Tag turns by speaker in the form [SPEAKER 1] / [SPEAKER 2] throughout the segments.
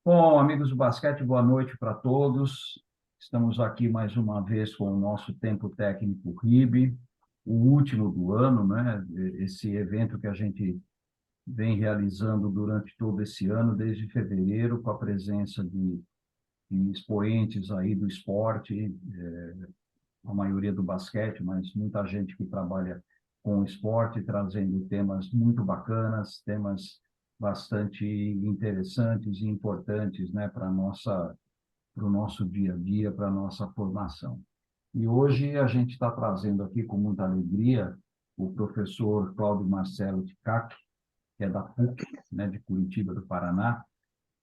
[SPEAKER 1] Bom, amigos do basquete, boa noite para todos. Estamos aqui mais uma vez com o nosso Tempo Técnico RIB, o último do ano, né? Esse evento que a gente vem realizando durante todo esse ano, desde fevereiro, com a presença de expoentes aí do esporte, a maioria do basquete, mas muita gente que trabalha com o esporte, trazendo temas muito bacanas, temas bastante interessantes e importantes, né, para o nosso dia a dia, para a nossa formação. E hoje a gente está trazendo aqui com muita alegria o professor Cláudio Marcelo Ticac, que é da PUC, né, de Curitiba, do Paraná,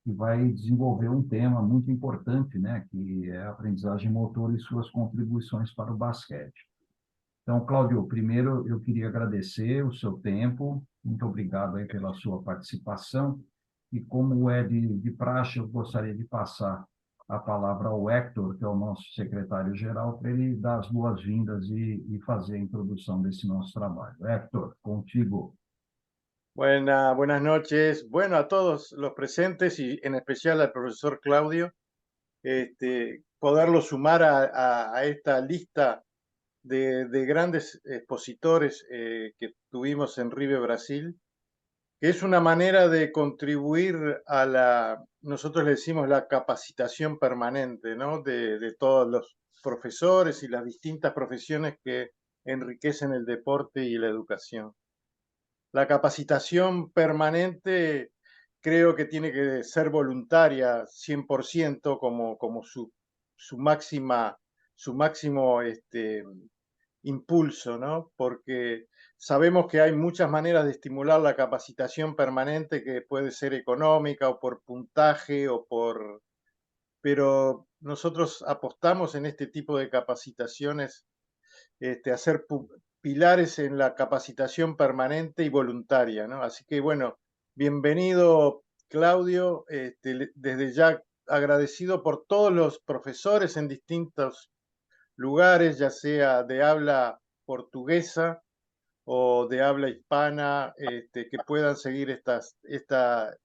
[SPEAKER 1] que vai desenvolver um tema muito importante, né, que é a aprendizagem motora e suas contribuições para o basquete. Então, Cláudio, primeiro eu queria agradecer o seu tempo, muito obrigado aí pela sua participação, e como é de praxe, eu gostaria de passar a palavra ao Hector, que é o nosso secretário-geral, para ele dar as boas-vindas e fazer a introdução desse nosso trabalho. Hector, contigo.
[SPEAKER 2] Buenas noches. Bueno, a todos los presentes y en especial al profesor Claudio, poderlo sumar a esta lista de grandes expositores que tuvimos en Ribe, Brasil, que es una manera de contribuir a nosotros le decimos la capacitación permanente, ¿no? De todos los profesores y las distintas profesiones que enriquecen el deporte y la educación. La capacitación permanente creo que tiene que ser voluntaria 100% como su máximo impulso, ¿no? Porque sabemos que hay muchas maneras de estimular la capacitación permanente que puede ser económica o por puntaje pero nosotros apostamos en este tipo de capacitaciones hacer pilares en la capacitación permanente y voluntaria, ¿no? Así que bueno, bienvenido Claudio, desde ya agradecido por todos los profesores en distintos lugares, ya sea de habla portuguesa o de habla hispana, que puedan seguir esta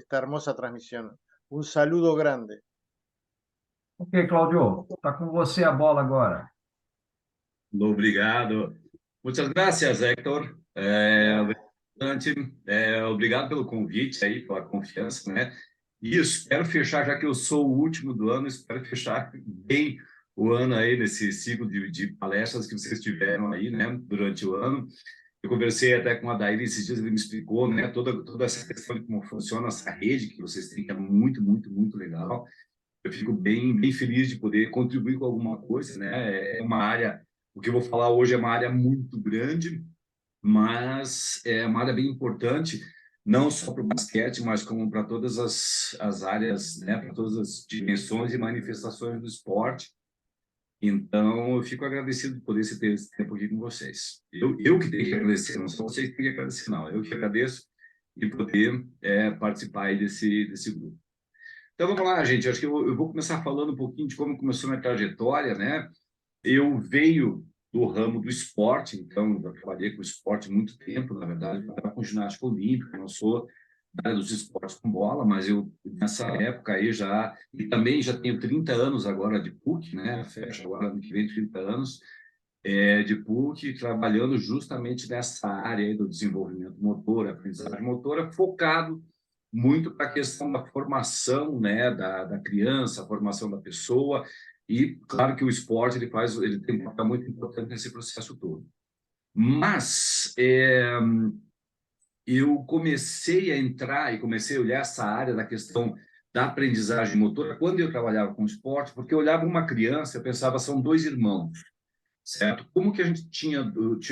[SPEAKER 2] hermosa transmisión. Un saludo grande.
[SPEAKER 1] Ok, Cláudio, está com você a bola agora.
[SPEAKER 3] Obrigado. Muitas graças, Hector. Obrigado pelo convite aí, pela confiança, né? E espero fechar, já que eu sou o último do ano, espero fechar bem o ano aí nesse ciclo de palestras que vocês tiveram aí, né, durante o ano. Eu conversei até com a Daíra esses dias, ele me explicou, né, toda essa questão de como funciona essa rede que vocês têm, que é muito, muito, muito legal. Eu fico bem feliz de poder contribuir com alguma coisa, né? É uma área, o que eu vou falar hoje é uma área muito grande, mas é uma área bem importante, não só para o basquete, mas como para todas as áreas, né? Para todas as dimensões e manifestações do esporte. Então, eu fico agradecido de poder ter esse tempo aqui com vocês. Eu que tenho que agradecer, não só vocês que têm que agradecer, não. Eu que agradeço de poder participar aí desse grupo. Então, vamos lá, gente. Acho que eu vou começar falando um pouquinho de como começou a minha trajetória, né? Eu venho do ramo do esporte, então, eu trabalhei com esporte há muito tempo, na verdade, eu estava com ginástica olímpica, não sou da área dos esportes com bola, mas eu, nessa época aí já, e também já tenho 30 anos agora de PUC, né? Fecha agora ano que vem 30 anos de PUC, trabalhando justamente nessa área aí do desenvolvimento motor, aprendizagem motora, focado muito para a questão da formação, né, da criança, a formação da pessoa, e claro que o esporte ele tem um papel muito importante nesse processo todo. Mas eu comecei a entrar e comecei a olhar essa área da questão da aprendizagem motora quando eu trabalhava com esporte, porque eu olhava uma criança, eu pensava, são dois irmãos, certo? Como que a gente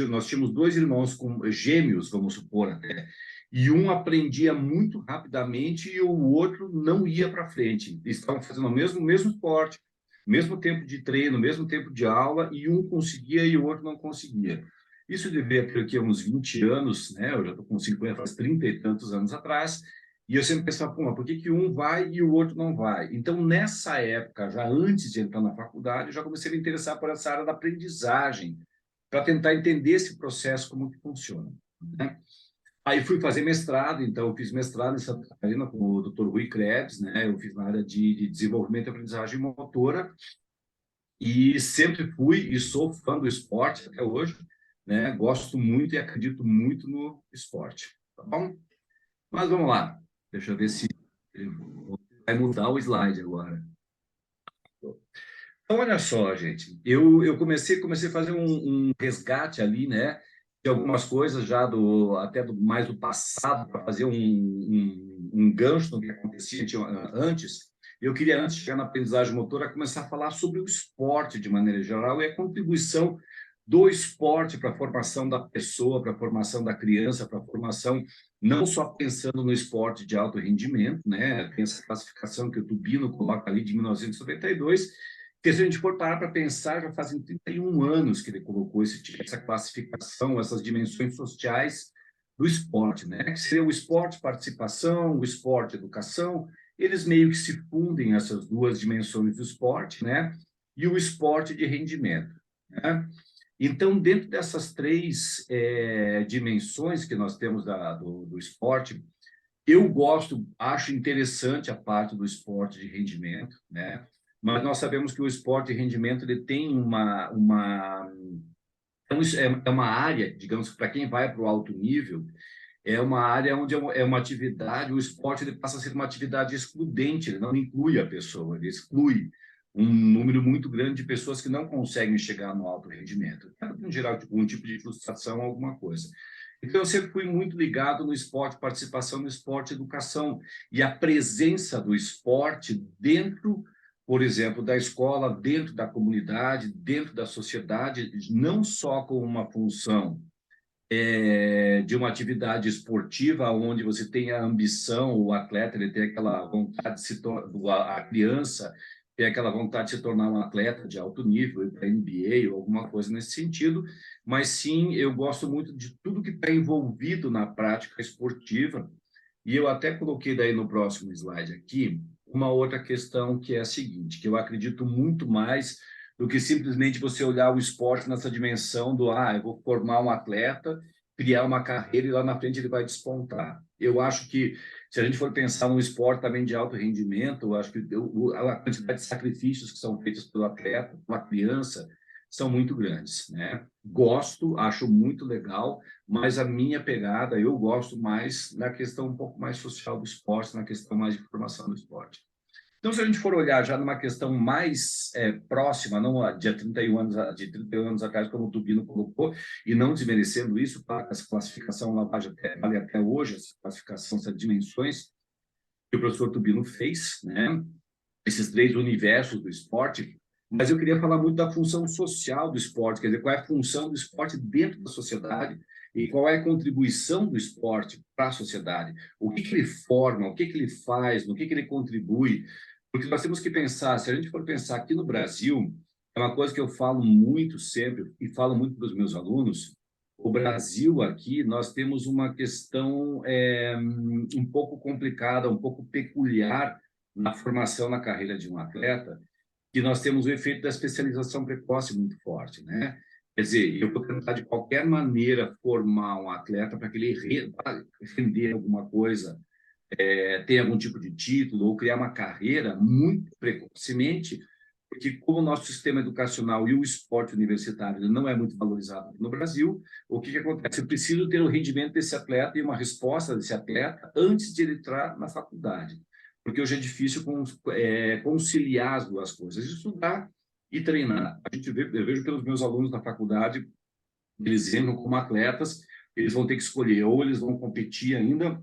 [SPEAKER 3] nós tínhamos dois irmãos gêmeos, vamos supor até, e um aprendia muito rapidamente e o outro não ia para frente. Eles estavam fazendo o mesmo esporte, mesmo tempo de treino, mesmo tempo de aula, e um conseguia e o outro não conseguia. Isso devia ter aqui uns 20 anos, né? Eu já estou com 50, faz 30 e tantos anos atrás, e eu sempre pensava, pô, mas por que um vai e o outro não vai? Então, nessa época, já antes de entrar na faculdade, eu já comecei a me interessar por essa área da aprendizagem, para tentar entender esse processo, como que funciona, né? Aí fui fazer mestrado, então eu fiz mestrado em Santa Catarina com o Dr. Rui Krebs, né? Eu fiz na área de desenvolvimento e aprendizagem motora, e sempre fui e sou fã do esporte até hoje, né? Gosto muito e acredito muito no esporte, tá bom? Mas vamos lá, deixa eu ver se vai mudar o slide agora. Então, olha só, gente, eu comecei a fazer um resgate ali, né, de algumas coisas já mais do passado, para fazer um gancho no que acontecia antes. Eu queria, antes de chegar na aprendizagem motora, começar a falar sobre o esporte de maneira geral e a contribuição do esporte para a formação da pessoa, para a formação da criança, para a formação, não só pensando no esporte de alto rendimento, né, tem essa classificação que o Tubino coloca ali de 1992, porque se a gente for parar para pensar, já fazem 31 anos que ele colocou essa classificação, essas dimensões sociais do esporte, né? Que seria o esporte participação, o esporte educação, eles meio que se fundem essas duas dimensões do esporte, né? E o esporte de rendimento, né? Então, dentro dessas três dimensões que nós temos do esporte, eu acho interessante a parte do esporte de rendimento, né? Mas nós sabemos que o esporte de rendimento ele tem é uma área, digamos, para quem vai para o alto nível, é uma área onde é uma atividade, o esporte ele passa a ser uma atividade excludente, ele não inclui a pessoa, ele exclui um número muito grande de pessoas que não conseguem chegar no alto rendimento, em geral, um tipo de frustração, alguma coisa. Então, eu sempre fui muito ligado no esporte, participação no esporte, educação, e a presença do esporte dentro, por exemplo, da escola, dentro da comunidade, dentro da sociedade, não só com uma função de uma atividade esportiva, onde você tem a ambição, o atleta ele tem aquela vontade de se tornar, a criança tem aquela vontade de se tornar um atleta de alto nível, ir para a NBA ou alguma coisa nesse sentido, mas sim, eu gosto muito de tudo que está envolvido na prática esportiva, e eu até coloquei daí no próximo slide aqui uma outra questão que é a seguinte, que eu acredito muito mais do que simplesmente você olhar o esporte nessa dimensão do eu vou formar um atleta, criar uma carreira e lá na frente ele vai despontar. Eu acho que, se a gente for pensar num esporte também de alto rendimento, eu acho que a quantidade de sacrifícios que são feitos pelo atleta, pela criança, são muito grandes, né? Gosto, acho muito legal, mas a minha pegada, eu gosto mais na questão um pouco mais social do esporte, na questão mais de formação do esporte. Então, se a gente for olhar já numa questão mais próxima, não de 31 anos atrás, como o Tubino colocou, e não desmerecendo isso, tá? Essa classificação lá vale até hoje, essa classificação, essas dimensões que o professor Tubino fez, né? Esses três universos do esporte, mas eu queria falar muito da função social do esporte, quer dizer, qual é a função do esporte dentro da sociedade e qual é a contribuição do esporte para a sociedade, o que ele forma, o que ele faz, no que ele contribui, porque nós temos que pensar, se a gente for pensar aqui no Brasil, é uma coisa que eu falo muito sempre e falo muito para os meus alunos, o Brasil aqui, nós temos uma questão um pouco complicada, um pouco peculiar na formação na carreira de um atleta, que nós temos o efeito da especialização precoce muito forte, né? Quer dizer, eu vou tentar de qualquer maneira formar um atleta para que ele render alguma coisa, ter algum tipo de título ou criar uma carreira muito precocemente, porque como o nosso sistema educacional e o esporte universitário não é muito valorizado no Brasil, o que acontece? Eu preciso ter o rendimento desse atleta e uma resposta desse atleta antes de ele entrar na faculdade, porque hoje é difícil conciliar as duas coisas, estudar e treinar. Eu vejo pelos meus alunos na faculdade, eles entram como atletas, eles vão ter que escolher, ou eles vão competir ainda,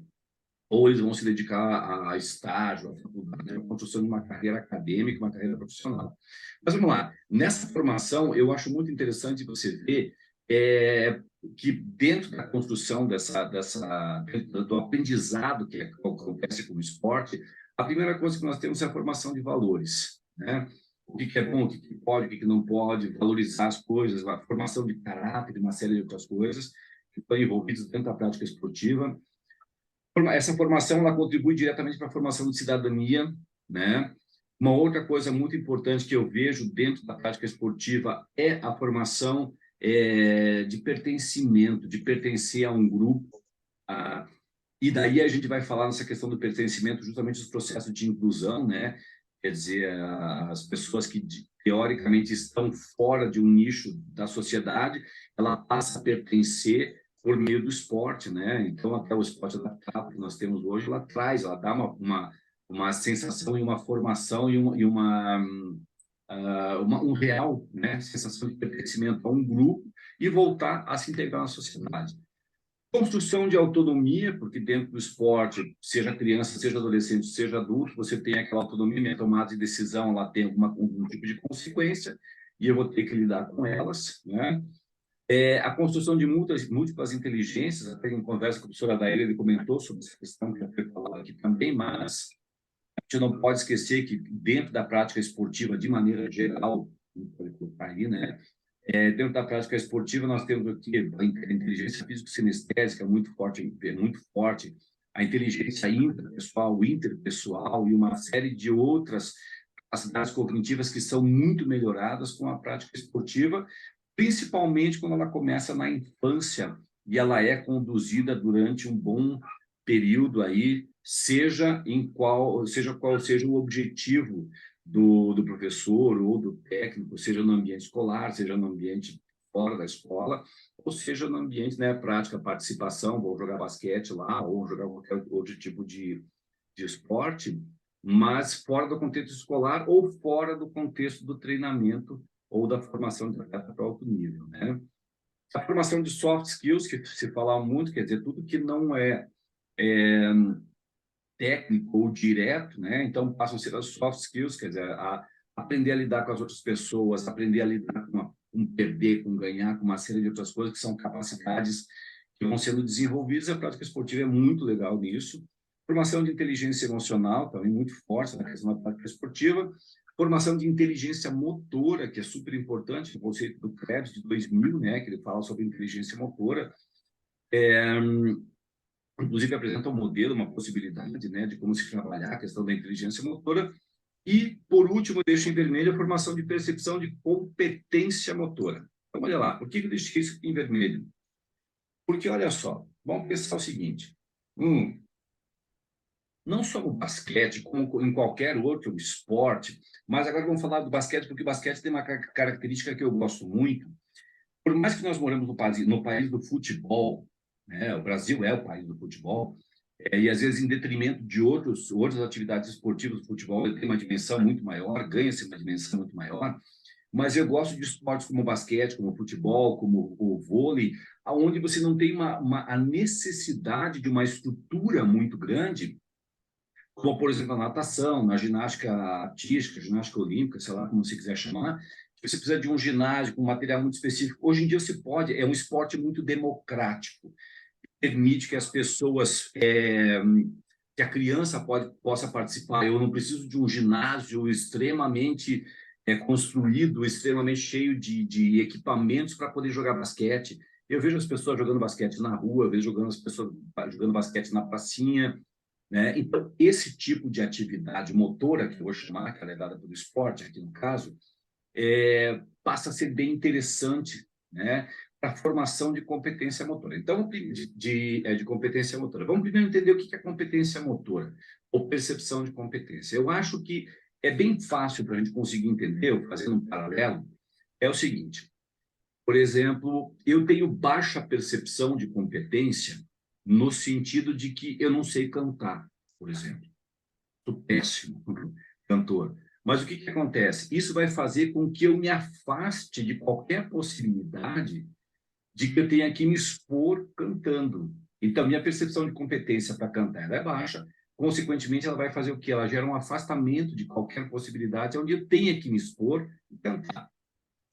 [SPEAKER 3] ou eles vão se dedicar a estágio, a faculdade, a construção de uma carreira acadêmica, uma carreira profissional. Mas vamos lá, nessa formação, eu acho muito interessante você ver que dentro da construção do aprendizado que acontece com o esporte, a primeira coisa que nós temos é a formação de valores, né? O que é bom, o que pode, o que não pode, valorizar as coisas, a formação de caráter e uma série de outras coisas que estão envolvidas dentro da prática esportiva. Essa formação ela contribui diretamente para a formação de cidadania, né? Uma outra coisa muito importante que eu vejo dentro da prática esportiva é a formação de pertencimento, de pertencer a um grupo, E daí a gente vai falar nessa questão do pertencimento, justamente os processos de inclusão, né? Quer dizer, as pessoas que teoricamente estão fora de um nicho da sociedade, ela passa a pertencer por meio do esporte, né? Então, até o esporte adaptado que nós temos hoje, ela dá uma sensação e uma formação e um real, né, sensação de pertencimento a um grupo e voltar a se integrar na sociedade. Construção de autonomia, porque dentro do esporte, seja criança, seja adolescente, seja adulto, você tem aquela autonomia, minha tomada de decisão, ela tem algum tipo de consequência, e eu vou ter que lidar com elas, né? A construção de múltiplas inteligências, até em conversa com a professora Daíra, ele comentou sobre essa questão que já foi falado aqui também, mas a gente não pode esquecer que dentro da prática esportiva, de maneira geral, pode colocar aí, né? Dentro da prática esportiva, nós temos aqui a inteligência físico-sinestésica muito forte, a inteligência interpessoal e uma série de outras capacidades cognitivas que são muito melhoradas com a prática esportiva, principalmente quando ela começa na infância e ela é conduzida durante um bom período aí, seja qual seja o objetivo do professor ou do técnico, seja no ambiente escolar, seja no ambiente fora da escola, ou seja no ambiente, né, prática, participação, vou jogar basquete lá, ou jogar qualquer outro tipo de esporte, mas fora do contexto escolar ou fora do contexto do treinamento ou da formação de atleta para alto nível, né? A formação de soft skills, que se fala muito, quer dizer, tudo que não é técnico ou direto, né? Então passam a ser as soft skills, quer dizer, aprender a lidar com as outras pessoas, aprender a lidar com perder, com ganhar, com uma série de outras coisas que são capacidades que vão sendo desenvolvidas. A prática esportiva é muito legal nisso. Formação de inteligência emocional, também muito forte na questão da prática esportiva. Formação de inteligência motora, que é super importante, o conceito do Krebs de 2000, né, que ele fala sobre inteligência motora. Inclusive apresenta um modelo, uma possibilidade, né, de como se trabalhar a questão da inteligência motora. E, por último, deixo em vermelho a formação de percepção de competência motora. Então, olha lá, por que eu deixei isso em vermelho? Porque, olha só, vamos pensar o seguinte, não só no basquete, como em qualquer outro esporte, mas agora vamos falar do basquete, porque o basquete tem uma característica que eu gosto muito. Por mais que nós moramos no país do futebol, né, o Brasil é o país do futebol, e às vezes em detrimento de outras atividades esportivas, o futebol ele tem uma dimensão muito maior, ganha-se uma dimensão muito maior, mas eu gosto de esportes como o basquete, como o futebol, como o vôlei, onde você não tem a necessidade de uma estrutura muito grande, como, por exemplo, na natação, na ginástica artística, ginástica olímpica, sei lá como você quiser chamar, você precisa de um ginásio com material muito específico. Hoje em dia você pode, é um esporte muito democrático, permite que as pessoas, que a criança possa participar. Eu não preciso de um ginásio extremamente construído, extremamente cheio de equipamentos para poder jogar basquete. Eu vejo as pessoas jogando basquete na rua, eu vejo as pessoas jogando basquete na pracinha, né? Então, esse tipo de atividade motora, que eu vou chamar, que ela é dada pelo esporte, aqui no caso, passa a ser bem interessante, né, para a formação de competência motora. Então, de competência motora. Vamos primeiro entender o que é competência motora, ou percepção de competência. Eu acho que é bem fácil para a gente conseguir entender, fazendo um paralelo, é o seguinte, por exemplo, eu tenho baixa percepção de competência no sentido de que eu não sei cantar, por exemplo. Sou péssimo cantor. Mas o que acontece? Isso vai fazer com que eu me afaste de qualquer possibilidade de que eu tenha que me expor cantando. Então, minha percepção de competência para cantar ela é baixa, consequentemente, ela vai fazer o quê? Ela gera um afastamento de qualquer possibilidade onde eu tenha que me expor e cantar.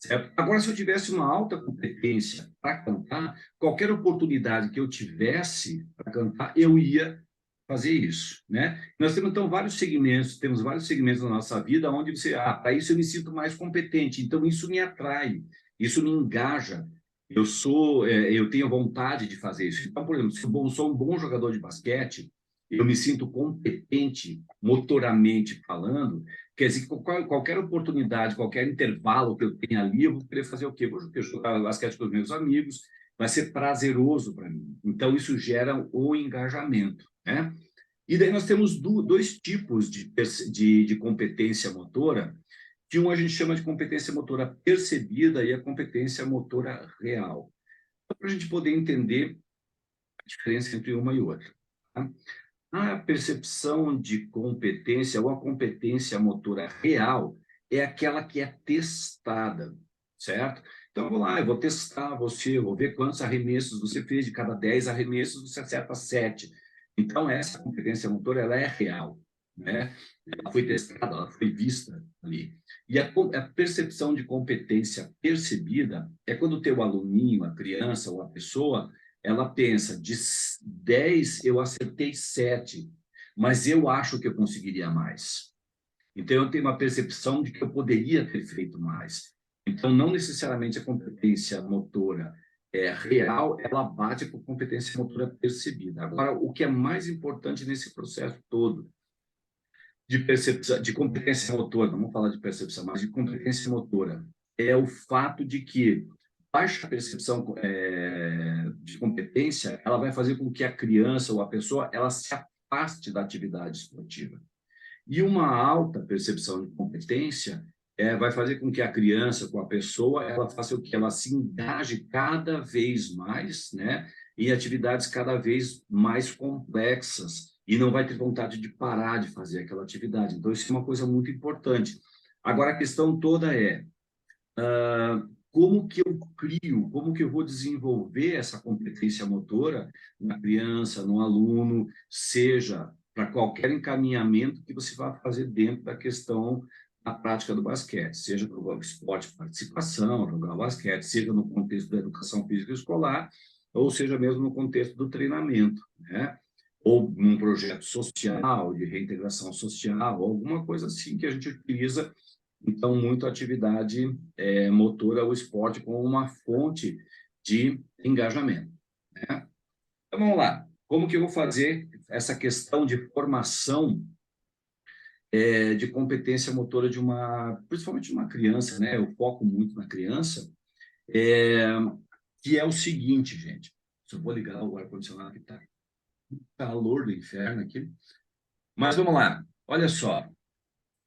[SPEAKER 3] Certo? Agora, se eu tivesse uma alta competência para cantar, qualquer oportunidade que eu tivesse para cantar, eu ia fazer isso, né? Nós temos, então, temos vários segmentos da nossa vida onde você, para isso eu me sinto mais competente, então isso me atrai, isso me engaja, eu tenho vontade de fazer isso. Então, por exemplo, se eu sou um bom jogador de basquete, eu me sinto competente motoramente falando, quer dizer que qualquer oportunidade, qualquer intervalo que eu tenha ali, eu vou querer fazer o quê? Vou jogar basquete com os meus amigos, vai ser prazeroso para mim. Então, isso gera o engajamento, né? E daí nós temos dois tipos de competência motora, que um a gente chama de competência motora percebida e a competência motora real. Para a gente poder entender a diferença entre uma e outra. Tá? A percepção de competência ou a competência motora real é aquela que é testada, certo? Então, vamos lá, eu vou testar você, eu vou ver quantos arremessos você fez, de cada 10 arremessos você acerta 7. Então, essa competência motora, ela é real, né? Ela foi testada, ela foi vista ali. E a percepção de competência percebida é quando o teu aluninho, a criança ou a pessoa, ela pensa, de 10 eu acertei 7, mas eu acho que eu conseguiria mais. Então, eu tenho uma percepção de que eu poderia ter feito mais. Então, não necessariamente a competência motora real, ela bate com a competência motora percebida. Agora, o que é mais importante nesse processo todo de percepção, de competência motora, não vamos falar de percepção, mas de competência motora, é o fato de que baixa percepção de competência, ela vai fazer com que a criança ou a pessoa ela se afaste da atividade esportiva. E uma alta percepção de competência vai fazer com que a criança, com a pessoa, ela faça o que? Ela se engaje cada vez mais, né, em atividades cada vez mais complexas e não vai ter vontade de parar de fazer aquela atividade. Então, isso é uma coisa muito importante. Agora, a questão toda é como que eu crio, como que eu vou desenvolver essa competência motora na criança, no aluno, seja para qualquer encaminhamento que você vá fazer dentro da questão da prática do basquete, seja para o esporte de participação, jogar basquete, seja no contexto da educação física escolar, ou seja mesmo no contexto do treinamento, né? Ou num projeto social, de reintegração social, alguma coisa assim que a gente utiliza, então, muito atividade motora, o esporte como uma fonte de engajamento, né? Então, vamos lá. Como que eu vou fazer essa questão de formação de competência motora principalmente de uma criança, né? Eu foco muito na criança, que é o seguinte, gente. Só vou ligar o ar-condicionado que está calor do inferno aqui. Mas vamos lá. Olha só.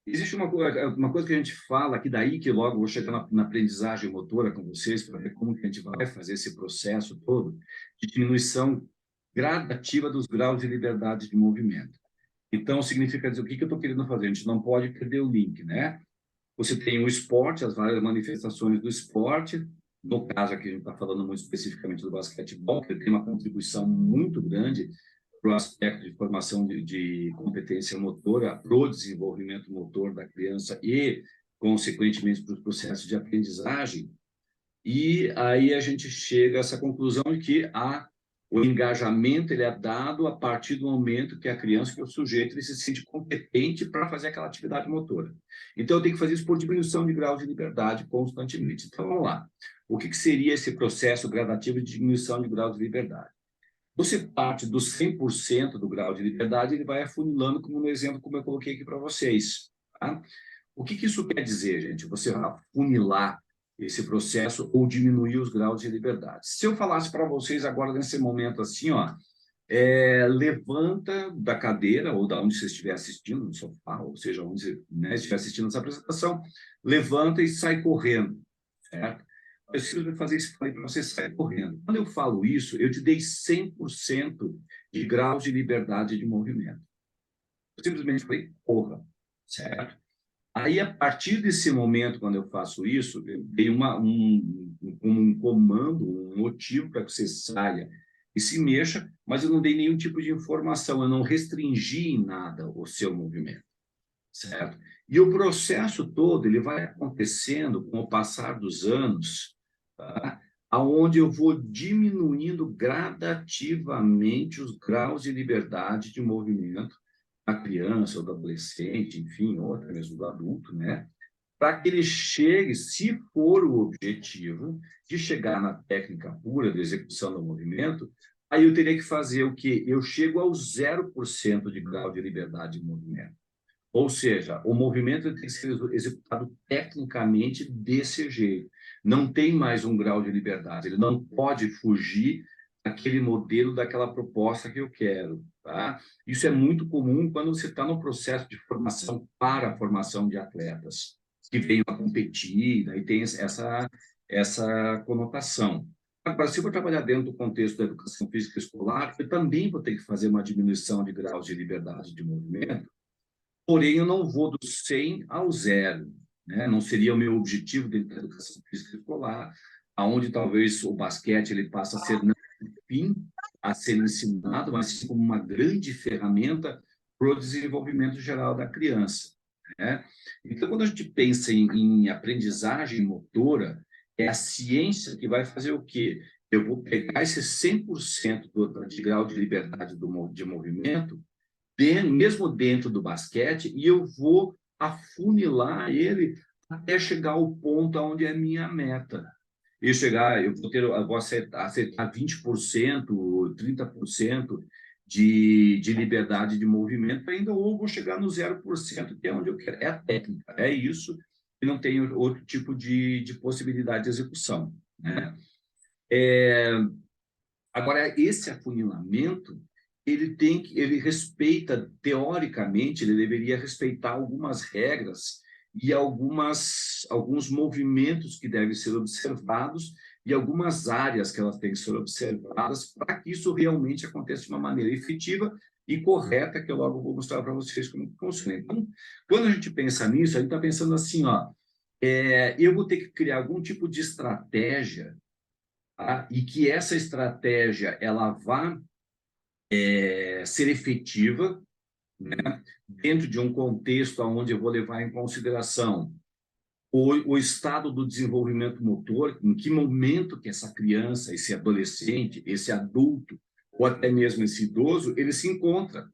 [SPEAKER 3] Existe uma coisa que a gente fala, que daí que logo vou chegar na aprendizagem motora com vocês, para ver como que a gente vai fazer esse processo todo de diminuição gradativa dos graus de liberdade de movimento. Então, significa dizer, o que eu estou querendo fazer? A gente não pode perder o link, né? Você tem o esporte, as várias manifestações do esporte, no caso aqui a gente está falando muito especificamente do basquetebol, que tem uma contribuição muito grande para o aspecto de formação de competência motora, para o desenvolvimento motor da criança e, consequentemente, para os processos de aprendizagem. E aí a gente chega a essa conclusão de que o engajamento ele é dado a partir do momento que a criança, que o sujeito, ele se sente competente para fazer aquela atividade motora. Então, eu tenho que fazer isso por diminuição de grau de liberdade constantemente. Então, vamos lá. O que seria esse processo gradativo de diminuição de grau de liberdade? Você parte do 100% do grau de liberdade, ele vai afunilando, como no exemplo como eu coloquei aqui para vocês. Tá? O que isso quer dizer, gente? Você vai afunilar esse processo ou diminuir os graus de liberdade. Se eu falasse para vocês agora, nesse momento assim, ó, levanta da cadeira ou da onde você estiver assistindo, no sofá, ou seja, onde você estiver assistindo essa apresentação, levanta e sai correndo, certo? Eu preciso fazer isso para você sair correndo. Quando eu falo isso, eu te dei 100% de graus de liberdade de movimento. Eu simplesmente falei, corra, certo? Aí, a partir desse momento, quando eu faço isso, eu dei um comando, um motivo para que você saia e se mexa, mas eu não dei nenhum tipo de informação, eu não restringi em nada o seu movimento, certo? E o processo todo, ele vai acontecendo com o passar dos anos, tá? Onde eu vou diminuindo gradativamente os graus de liberdade de movimento da criança ou do adolescente, enfim, ou até mesmo do adulto, né? Para que ele chegue, se for o objetivo, de chegar na técnica pura de execução do movimento, aí eu teria que fazer o quê? Eu chego ao 0% de grau de liberdade de movimento. Ou seja, o movimento tem que ser executado tecnicamente desse jeito. não tem mais um grau de liberdade, ele não pode fugir daquele modelo, daquela proposta que eu quero. Tá? Isso é muito comum quando você está no processo de formação para a formação de atletas, que venham a competir, e tem essa conotação. Agora, se eu vou trabalhar dentro do contexto da educação física escolar, eu também vou ter que fazer uma diminuição de graus de liberdade de movimento, porém eu não vou do 100 ao 0, né? Não seria o meu objetivo dentro da educação física escolar, aonde talvez o basquete ele passa a ser não um fim a ser ensinado, mas sim como uma grande ferramenta para o desenvolvimento geral da criança, né? Então, quando a gente pensa em aprendizagem motora, é a ciência que vai fazer o quê? Eu vou pegar esse 100% de grau de liberdade de movimento, mesmo dentro do basquete, e eu vou afunilar ele até chegar ao ponto onde é a minha meta. Eu vou acertar 20%, 30% de liberdade de movimento ainda, ou vou chegar no 0%, que é onde eu quero. É a técnica, é isso, e não tem outro tipo de possibilidade de execução, né? Agora, esse afunilamento, ele respeita, teoricamente, ele deveria respeitar algumas regras e alguns movimentos que devem ser observados e algumas áreas que elas têm que ser observadas para que isso realmente aconteça de uma maneira efetiva e correta, que eu logo vou mostrar para vocês como funciona. Então, quando a gente pensa nisso, a gente está pensando assim, ó, eu vou ter que criar algum tipo de estratégia, tá? E que essa estratégia ela vá ser efetiva, né? Dentro de um contexto onde eu vou levar em consideração o estado do desenvolvimento motor, em que momento que essa criança, esse adolescente, esse adulto, ou até mesmo esse idoso, ele se encontra.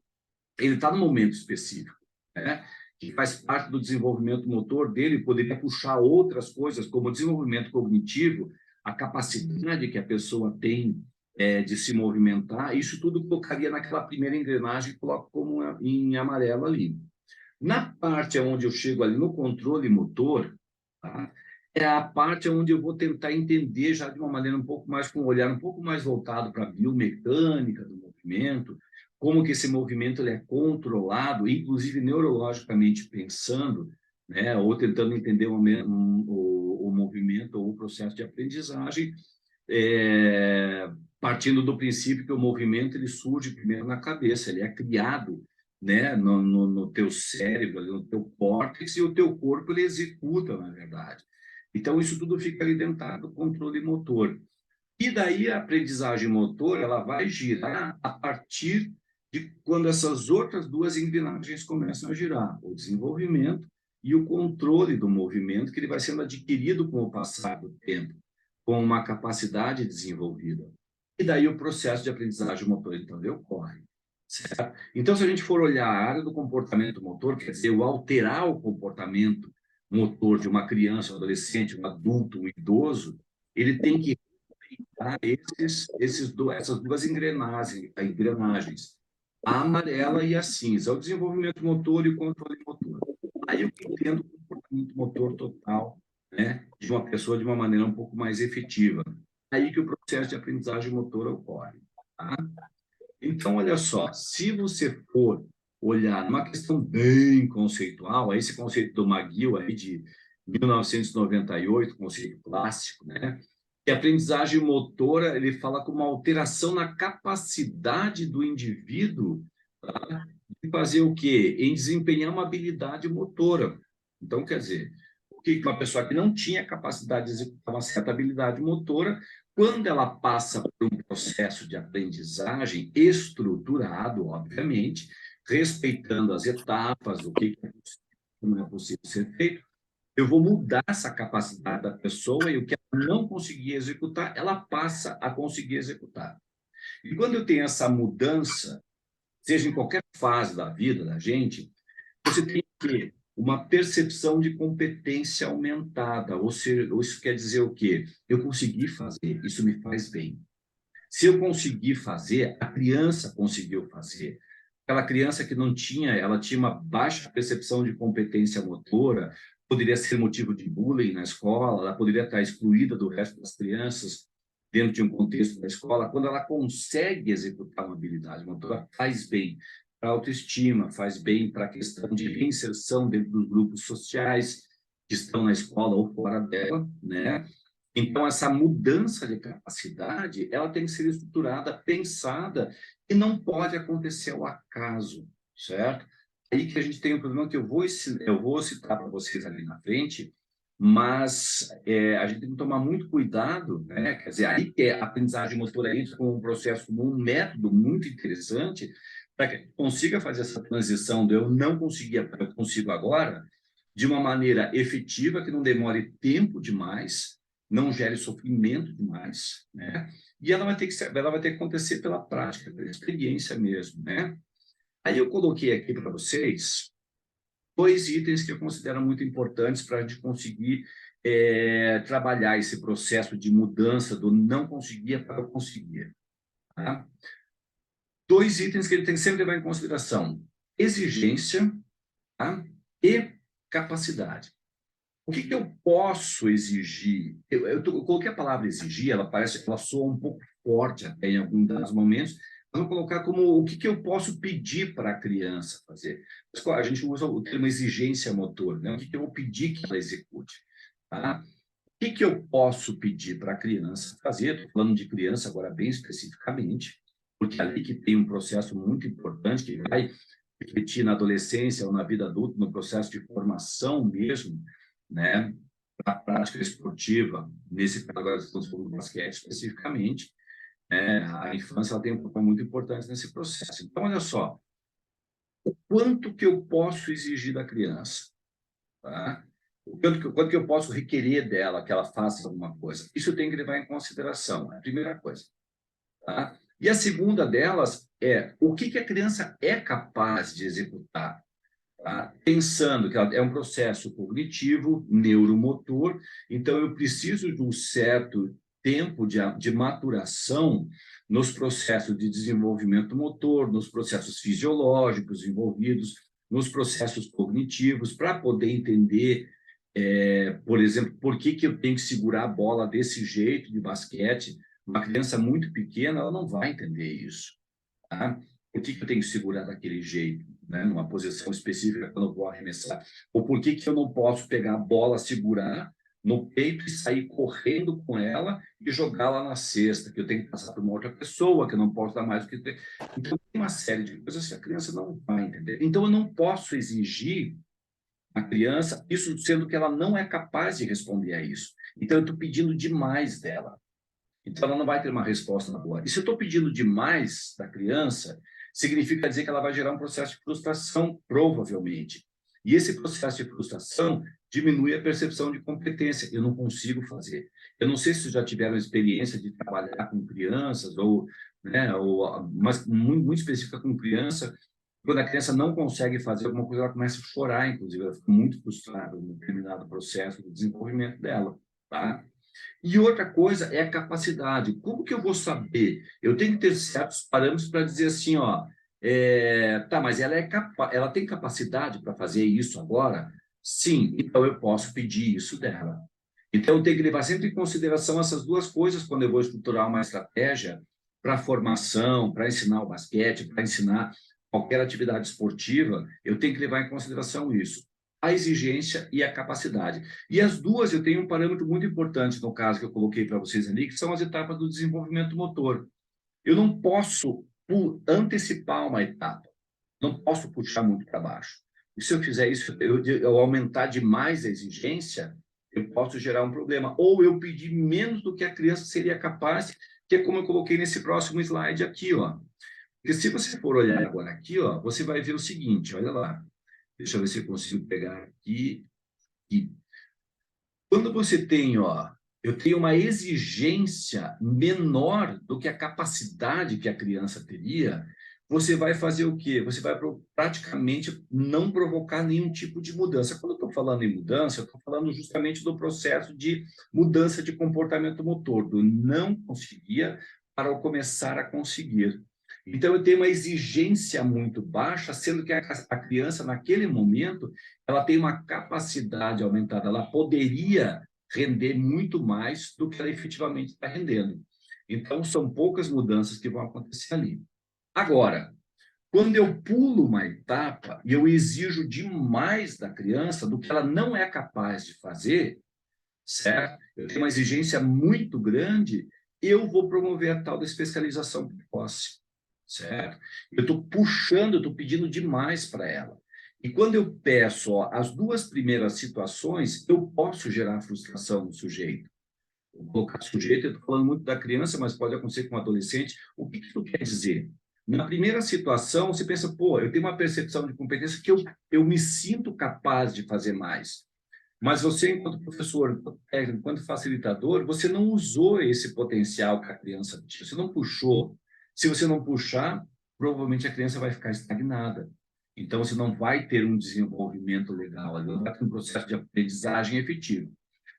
[SPEAKER 3] Ele está num momento específico, né? Que faz parte do desenvolvimento motor dele, poderia puxar outras coisas, como o desenvolvimento cognitivo, a capacidade que a pessoa tem de se movimentar, isso tudo colocaria naquela primeira engrenagem que coloco como em amarelo ali. Na parte onde eu chego ali no controle motor, tá? É a parte onde eu vou tentar entender já de uma maneira um pouco mais, com um olhar um pouco mais voltado para a biomecânica do movimento, como que esse movimento ele é controlado, inclusive neurologicamente pensando, né, ou tentando entender o movimento ou o processo de aprendizagem, partindo do princípio que o movimento ele surge primeiro na cabeça, ele é criado, né, no teu cérebro, no teu córtex, e o teu corpo ele executa, na verdade. Então, isso tudo fica ali dentro do controle motor. E daí a aprendizagem motor ela vai girar a partir de quando essas outras duas engrenagens começam a girar, o desenvolvimento e o controle do movimento, que ele vai sendo adquirido com o passar do tempo, com uma capacidade desenvolvida. E daí o processo de aprendizagem motor, então, ele ocorre. Certo? Então, se a gente for olhar a área do comportamento motor, quer dizer, o alterar o comportamento motor de uma criança, um adolescente, um adulto, um idoso, ele tem que respeitar essas duas engrenagens, a amarela e a cinza, o desenvolvimento motor e o controle motor. Aí eu entendo o comportamento motor total, né, de uma pessoa de uma maneira um pouco mais efetiva. Aí que o processo de aprendizagem motor ocorre. Tá? Então, olha só, se você for olhar numa questão bem conceitual, esse conceito do McGill aí de 1998, conceito clássico, né? Que a aprendizagem motora, ele fala como uma alteração na capacidade do indivíduo, tá? De fazer o quê? Em desempenhar uma habilidade motora. Então, quer dizer, o que uma pessoa que não tinha capacidade de executar uma certa habilidade motora, quando ela passa por um processo de aprendizagem estruturado, obviamente, respeitando as etapas, o que é possível, não é possível ser feito, eu vou mudar essa capacidade da pessoa e o que ela não conseguia executar, ela passa a conseguir executar. E quando eu tenho essa mudança, seja em qualquer fase da vida da gente, você tem que uma percepção de competência aumentada, ou seja, isso quer dizer o quê? Eu consegui fazer, isso me faz bem. Se eu conseguir fazer, a criança conseguiu fazer. Aquela criança que não tinha, ela tinha uma baixa percepção de competência motora, poderia ser motivo de bullying na escola, ela poderia estar excluída do resto das crianças dentro de um contexto da escola. Quando ela consegue executar uma habilidade motora, faz bem para a autoestima, faz bem para a questão de reinserção dentro dos grupos sociais que estão na escola ou fora dela, né? Então, essa mudança de capacidade, ela tem que ser estruturada, pensada, e não pode acontecer ao acaso, certo? Aí que a gente tem um problema que eu vou citar para vocês ali na frente, mas a gente tem que tomar muito cuidado, né? Quer dizer, aí que a aprendizagem motora entra como um processo, como um método muito interessante, para que consiga fazer essa transição de eu não conseguia para eu consigo agora, de uma maneira efetiva, que não demore tempo demais, não gere sofrimento demais, né? E ela vai ter que acontecer pela prática, pela experiência mesmo, né? Aí eu coloquei aqui para vocês 2 itens que eu considero muito importantes para a gente conseguir trabalhar esse processo de mudança do não conseguia para eu conseguir. Tá? 2 itens que ele tem que sempre levar em consideração: exigência, tá? E capacidade. O que eu posso exigir? Eu coloquei a palavra exigir, ela soa um pouco forte até em alguns momentos. Vamos colocar como o que eu posso pedir para a criança fazer. A gente usa o termo exigência motor, né? O que eu vou pedir que ela execute? Tá? O que eu posso pedir para a criança fazer? Estou falando de criança agora bem especificamente, porque é ali que tem um processo muito importante que vai refletir na adolescência ou na vida adulta, no processo de formação mesmo, né, para a prática esportiva, nesse caso agora estamos falando do basquete especificamente, a infância ela tem um papel muito importante nesse processo. Então, olha só, o quanto que eu posso exigir da criança, tá? Quanto que eu posso requerer dela que ela faça alguma coisa. Isso eu tenho que levar em consideração, é a primeira coisa. Tá? E a segunda delas é o que a criança é capaz de executar. Tá? Pensando que é um processo cognitivo, neuromotor, então eu preciso de um certo tempo de maturação nos processos de desenvolvimento motor, nos processos fisiológicos envolvidos, nos processos cognitivos, para poder entender, por exemplo, por que eu tenho que segurar a bola desse jeito de basquete. Uma criança muito pequena, ela não vai entender isso. Tá? Por que eu tenho que segurar daquele jeito, né? Numa posição específica quando eu vou arremessar? Ou por que eu não posso pegar a bola, segurar no peito e sair correndo com ela e jogá-la na cesta, que eu tenho que passar para uma outra pessoa, que eu não posso dar mais do que... Então, tem uma série de coisas que a criança não vai entender. Então, eu não posso exigir a criança, isso sendo que ela não é capaz de responder a isso. Então, eu estou pedindo demais dela. Então, ela não vai ter uma resposta na boa. E se eu estou pedindo demais da criança, significa dizer que ela vai gerar um processo de frustração, provavelmente. E esse processo de frustração diminui a percepção de competência. Eu não consigo fazer. Eu não sei se vocês já tiveram experiência de trabalhar com crianças, mas muito específica com criança. Quando a criança não consegue fazer alguma coisa, ela começa a chorar, inclusive. Ela fica muito frustrada no determinado processo de desenvolvimento dela. Tá? E outra coisa é a capacidade. Como que eu vou saber? Eu tenho que ter certos parâmetros para dizer assim, ó, tá, mas ela tem capacidade para fazer isso agora? Sim, então eu posso pedir isso dela. Então eu tenho que levar sempre em consideração essas 2 coisas quando eu vou estruturar uma estratégia para formação, para ensinar o basquete, para ensinar qualquer atividade esportiva, eu tenho que levar em consideração isso. A exigência e a capacidade. E as 2, eu tenho um parâmetro muito importante no caso que eu coloquei para vocês ali, que são as etapas do desenvolvimento motor. Eu não posso antecipar uma etapa, não posso puxar muito para baixo. E se eu fizer isso, eu aumentar demais a exigência, eu posso gerar um problema. Ou eu pedir menos do que a criança seria capaz, que é como eu coloquei nesse próximo slide aqui, ó. Porque se você for olhar agora aqui, ó, você vai ver o seguinte, olha lá. Deixa eu ver se eu consigo pegar aqui. Quando você tem, ó, eu tenho uma exigência menor do que a capacidade que a criança teria, você vai fazer o quê? Você vai praticamente não provocar nenhum tipo de mudança. Quando eu estou falando em mudança, eu estou falando justamente do processo de mudança de comportamento motor, do não conseguia para o começar a conseguir. Então, eu tenho uma exigência muito baixa, sendo que a criança, naquele momento, ela tem uma capacidade aumentada, ela poderia render muito mais do que ela efetivamente está rendendo. Então, são poucas mudanças que vão acontecer ali. Agora, quando eu pulo uma etapa e eu exijo demais da criança do que ela não é capaz de fazer, certo? Eu tenho uma exigência muito grande, eu vou promover a tal da especialização precoce, certo? Eu estou puxando, eu estou pedindo demais para ela. E quando eu peço, ó, as duas primeiras situações, eu posso gerar frustração no sujeito. Vou colocar sujeito, eu estou falando muito da criança, mas pode acontecer com um adolescente. O que isso quer dizer? Na primeira situação, você pensa, pô, eu tenho uma percepção de competência que eu me sinto capaz de fazer mais. Mas você, enquanto professor, enquanto técnico, enquanto facilitador, você não usou esse potencial que a criança tinha, você não puxou. Se você não puxar, provavelmente a criança vai ficar estagnada. Então, você não vai ter um desenvolvimento legal, ela não vai ter um processo de aprendizagem efetivo.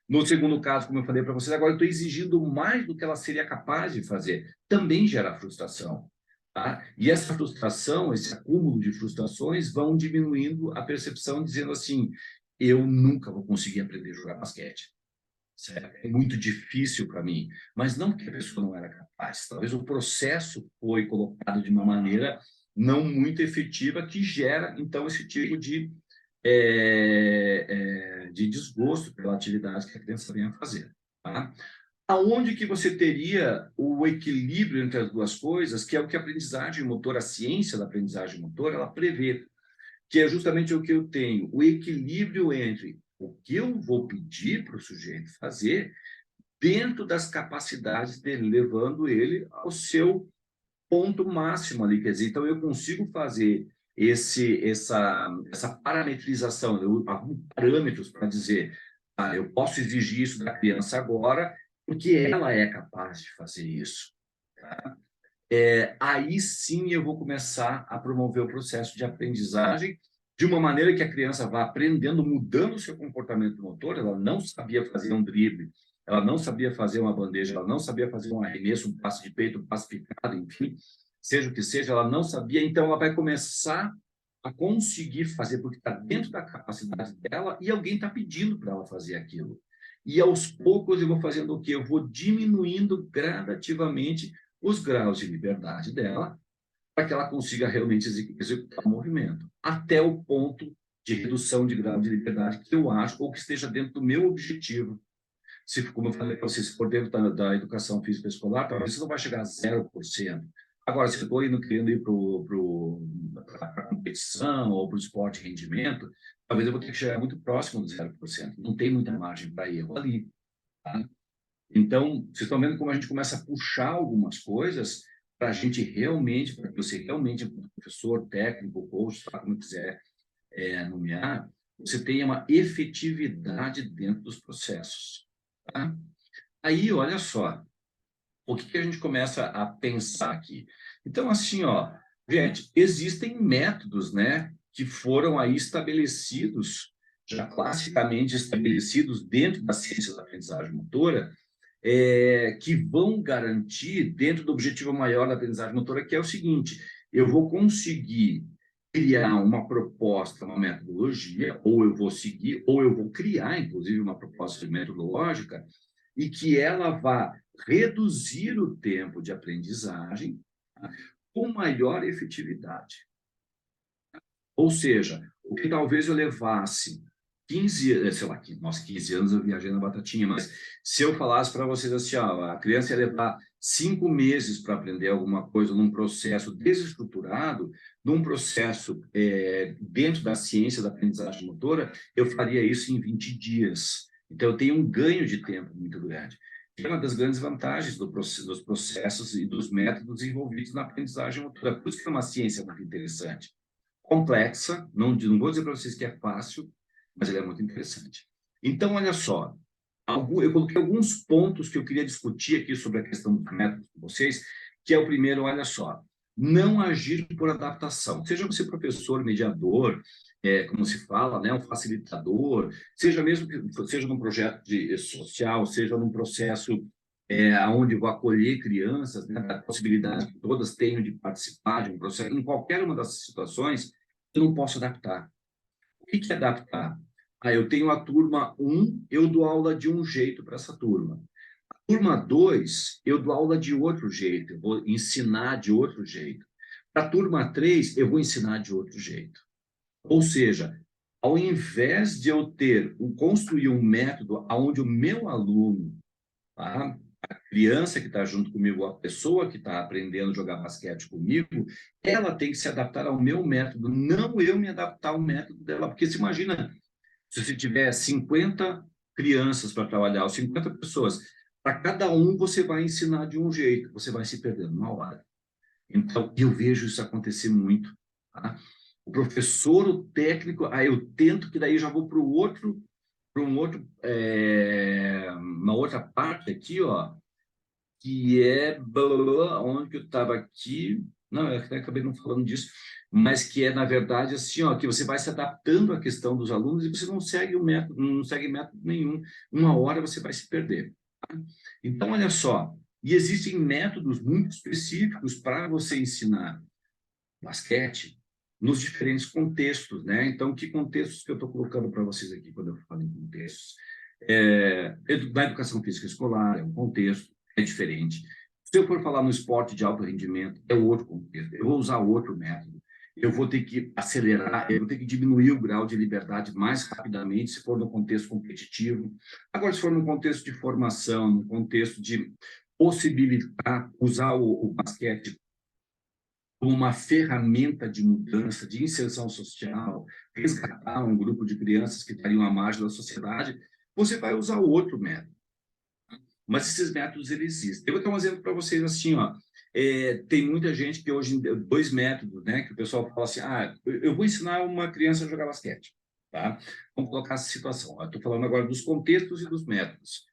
[SPEAKER 3] No segundo caso, como eu falei para vocês, agora eu estou exigindo mais do que ela seria capaz de fazer. Também gera frustração. Tá? E essa frustração, esse acúmulo de frustrações vão diminuindo a percepção, dizendo assim, eu nunca vou conseguir aprender a jogar basquete. Certo? É muito difícil para mim. Mas não porque a pessoa não era capaz. Talvez o processo foi colocado de uma maneira não muito efetiva que gera, então, esse tipo de desgosto pela atividade que a criança vem a fazer. Tá? Aonde que você teria o equilíbrio entre as duas coisas, que é o que a aprendizagem motora, a ciência da aprendizagem motora, ela prevê, que é justamente o que eu tenho, o equilíbrio entre o que eu vou pedir para o sujeito fazer dentro das capacidades dele, levando ele ao seu ponto máximo ali, quer dizer, então eu consigo fazer essa parametrização, eu arrumo parâmetros para dizer, eu posso exigir isso da criança agora, porque ela é capaz de fazer isso. Tá? Aí sim eu vou começar a promover o processo de aprendizagem de uma maneira que a criança vá aprendendo, mudando o seu comportamento motor. Ela não sabia fazer um drible, ela não sabia fazer uma bandeja, ela não sabia fazer um arremesso, um passe de peito, um passe picado, enfim, seja o que seja, ela não sabia, então ela vai começar a conseguir fazer, porque está dentro da capacidade dela e alguém está pedindo para ela fazer aquilo. E aos poucos eu vou fazendo o quê? Eu vou diminuindo gradativamente os graus de liberdade dela, para que ela consiga realmente executar o movimento, até o ponto de redução de grau de liberdade que eu acho, ou que esteja dentro do meu objetivo. Se, como eu falei para vocês, se for dentro da educação física escolar, talvez você não vai chegar a 0%. Agora, se eu estou querendo ir para a competição ou para o esporte rendimento, talvez eu vou ter que chegar muito próximo do 0%. Não tem muita margem para erro ali. Tá? Então, vocês estão vendo como a gente começa a puxar algumas coisas para a gente realmente, para que você realmente, professor, técnico, coach, como quiser nomear, você tenha uma efetividade dentro dos processos. Tá? Aí, olha só, o que a gente começa a pensar aqui? Então, assim, ó, gente, existem métodos, né, que foram aí estabelecidos, já classicamente estabelecidos dentro da ciência da aprendizagem motora, que vão garantir, dentro do objetivo maior da aprendizagem motora, que é o seguinte, eu vou conseguir criar uma proposta, uma metodologia, ou eu vou seguir, ou eu vou criar, inclusive, uma proposta metodológica, e que ela vá reduzir o tempo de aprendizagem, tá, com maior efetividade. Ou seja, o que talvez eu levasse 15, sei lá, 15 anos eu viajei na batatinha, mas se eu falasse para vocês assim, ó, a criança ia levar 5 meses para aprender alguma coisa num processo desestruturado, num processo dentro da ciência da aprendizagem motora, eu faria isso em 20 dias. Então, eu tenho um ganho de tempo muito grande. É uma das grandes vantagens dos processos e dos métodos envolvidos na aprendizagem motora. Por isso que é uma ciência muito interessante. Complexa, não vou dizer para vocês que é fácil, mas ele é muito interessante. Então, olha só, eu coloquei alguns pontos que eu queria discutir aqui sobre a questão dos métodos com vocês, que é o primeiro, olha só, não agir por adaptação. Seja você professor, mediador, como se fala, né, um facilitador, seja mesmo que seja num projeto social, seja num processo onde eu vou acolher crianças, né, a possibilidade que todas tenham de participar de um processo, em qualquer uma dessas situações, eu não posso adaptar. O que é adaptar? Eu tenho a turma 1, eu dou aula de um jeito para essa turma. A turma 2, eu dou aula de outro jeito, eu vou ensinar de outro jeito. Para a turma 3, eu vou ensinar de outro jeito. Ou seja, ao invés de eu construir um método onde o meu aluno, tá, a criança que está junto comigo, a pessoa que está aprendendo a jogar basquete comigo, ela tem que se adaptar ao meu método, não eu me adaptar ao método dela. Porque se imagina, se você tiver 50 crianças para trabalhar, ou 50 pessoas, para cada um você vai ensinar de um jeito, você vai se perdendo uma hora. Então, eu vejo isso acontecer muito. Tá? O professor, o técnico, eu tento que daí já vou para uma outra parte aqui, ó, que é onde que eu estava aqui. Não, eu até acabei não falando disso, mas que é, na verdade, assim, ó, que você vai se adaptando à questão dos alunos e você não segue o método, não segue método nenhum. Uma hora você vai se perder. Tá? Então, olha só, e existem métodos muito específicos para você ensinar basquete nos diferentes contextos, né? Então, que contextos que eu estou colocando para vocês aqui quando eu falo em contextos? Na educação física escolar é um contexto, é diferente. Se eu for falar no esporte de alto rendimento, é outro contexto. Eu vou usar outro método. Eu vou ter que acelerar, eu vou ter que diminuir o grau de liberdade mais rapidamente, se for no contexto competitivo. Agora, se for no contexto de formação, no contexto de possibilitar usar o basquete como uma ferramenta de mudança, de inserção social, resgatar um grupo de crianças que estariam à margem da sociedade, você vai usar outro método. Mas esses métodos, eles existem. Eu vou dar um exemplo para vocês assim, ó. Tem muita gente que hoje, dois métodos, né, que o pessoal fala assim, eu vou ensinar uma criança a jogar basquete, tá? Vamos colocar essa situação. Estou falando agora dos contextos e dos métodos.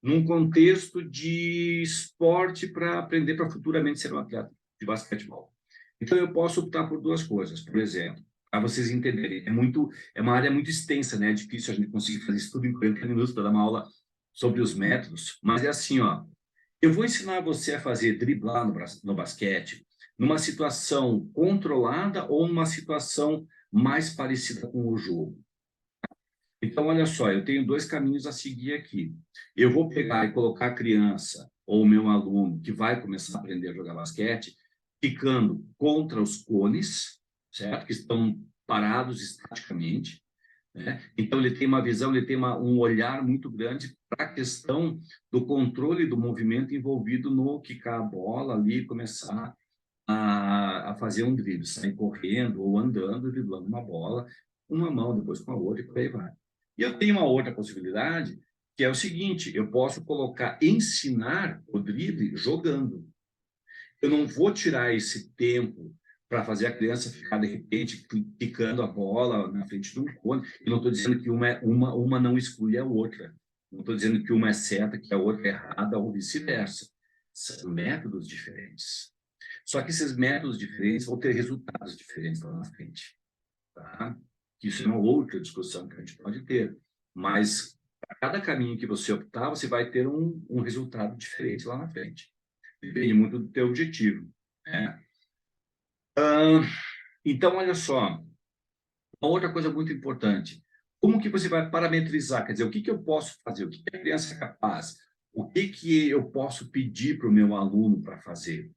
[SPEAKER 3] Num contexto de esporte para aprender para futuramente ser um atleta de basquetebol. Então, eu posso optar por duas coisas. Por exemplo, para vocês entenderem, é uma área muito extensa, né? É difícil a gente conseguir fazer isso tudo em 40 minutos para dar uma aula sobre os métodos, mas é assim, ó. Eu vou ensinar você a fazer driblar no basquete numa situação controlada ou numa situação mais parecida com o jogo. Então, olha só, eu tenho dois caminhos a seguir aqui. Eu vou pegar e colocar a criança ou o meu aluno que vai começar a aprender a jogar basquete ficando contra os cones, certo? Que estão parados estaticamente, né? Então, ele tem uma visão, ele tem um olhar muito grande para a questão do controle do movimento envolvido no quicar a bola ali, começar a fazer um drible, sair correndo ou andando, driblando uma bola, uma mão, depois com a outra, e por aí vai. E eu tenho uma outra possibilidade, que é o seguinte, eu posso ensinar o drible jogando. Eu não vou tirar esse tempo para fazer a criança ficar, de repente, picando a bola na frente de um cone. Eu não estou dizendo que uma não exclui a outra. Não estou dizendo que uma é certa, que a outra é errada, ou vice-versa. São métodos diferentes. Só que esses métodos diferentes vão ter resultados diferentes lá na frente. Tá? Isso é uma outra discussão que a gente pode ter. Mas, a cada caminho que você optar, você vai ter um resultado diferente lá na frente. Depende muito do teu objetivo. Né? Então, olha só. Uma outra coisa muito importante. Como que você vai parametrizar? Quer dizer, o que eu posso fazer? O que a criança é capaz? O que eu posso pedir para o meu aluno para fazer?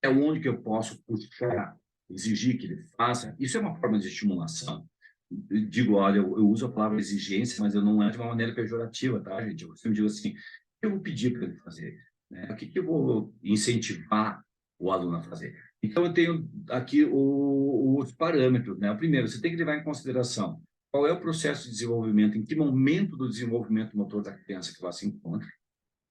[SPEAKER 3] É onde que eu posso puxar, exigir que ele faça. Isso é uma forma de estimulação. Eu digo, olha, eu uso a palavra exigência, mas eu não é de uma maneira pejorativa, tá, gente? Eu sempre digo assim, o que eu vou pedir para ele fazer? Né? O que eu vou incentivar o aluno a fazer? Então, eu tenho aqui os parâmetros, né? O primeiro, você tem que levar em consideração qual é o processo de desenvolvimento, em que momento do desenvolvimento motor da criança que ela se encontra,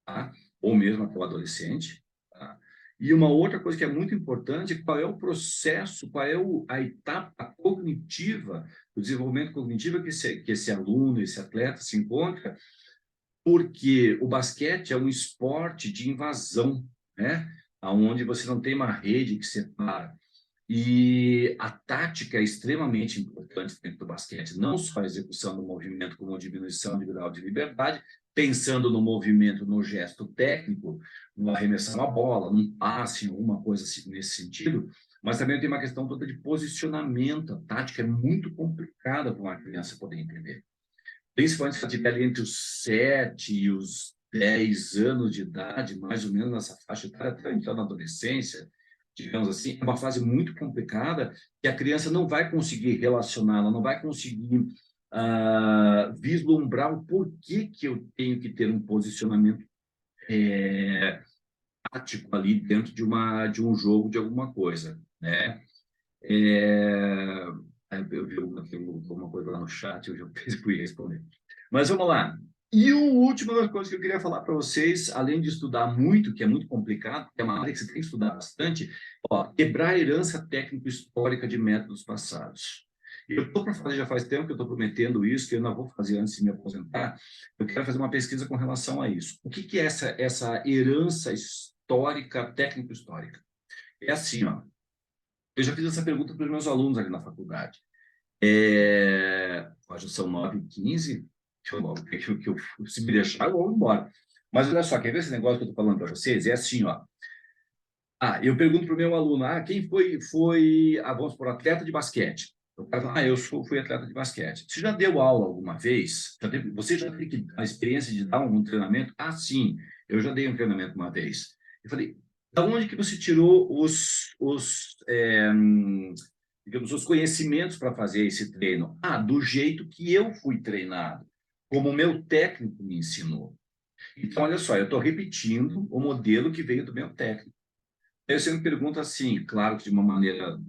[SPEAKER 3] tá? Ou mesmo até o adolescente, tá? E uma outra coisa que é muito importante, qual é o processo, qual é a etapa cognitiva, o desenvolvimento cognitivo que esse aluno, esse atleta se encontra, porque o basquete é um esporte de invasão, né? Onde você não tem uma rede que separa. E a tática é extremamente importante dentro do basquete, não só a execução do movimento, como a diminuição de grau de liberdade, pensando no movimento, no gesto técnico, no arremessar uma bola, num passe, alguma coisa assim, nesse sentido, mas também tem uma questão toda de posicionamento. A tática é muito complicada para uma criança poder entender. Principalmente se ela estiver ali entre os 7 e os 10 anos de idade, mais ou menos nessa faixa etária, até entrar na adolescência, digamos assim, é uma fase muito complicada que a criança não vai conseguir relacionar, ela não vai conseguir vislumbrar o porquê que eu tenho que ter um posicionamento tático ali dentro de um jogo, de alguma coisa, né? Eu vi alguma coisa lá no chat, eu já fui responder. Mas vamos lá. E o último das coisas que eu queria falar para vocês, além de estudar muito, que é muito complicado, que é uma área que você tem que estudar bastante, quebrar a herança técnico-histórica de métodos passados. Eu estou para fazer, já faz tempo que eu estou prometendo isso, que eu não vou fazer antes de me aposentar. Eu quero fazer uma pesquisa com relação a isso. O que é essa herança histórica, técnico-histórica? É assim, ó. Eu já fiz essa pergunta para os meus alunos ali na faculdade. Hoje são 9h15, se me deixar, eu vou embora. Mas olha só, quer ver esse negócio que eu estou falando para vocês? É assim, ó. Eu pergunto para o meu aluno, quem foi vamos por atleta de basquete? O cara fala, eu fui atleta de basquete. Você já deu aula alguma vez? Você já teve a experiência de dar um treinamento? Sim, eu já dei um treinamento uma vez. Eu falei, da onde que você tirou digamos, os conhecimentos para fazer esse treino? Do jeito que eu fui treinado, como o meu técnico me ensinou. Então, olha só, eu estou repetindo o modelo que veio do meu técnico. Eu sempre pergunto assim, claro que de uma maneira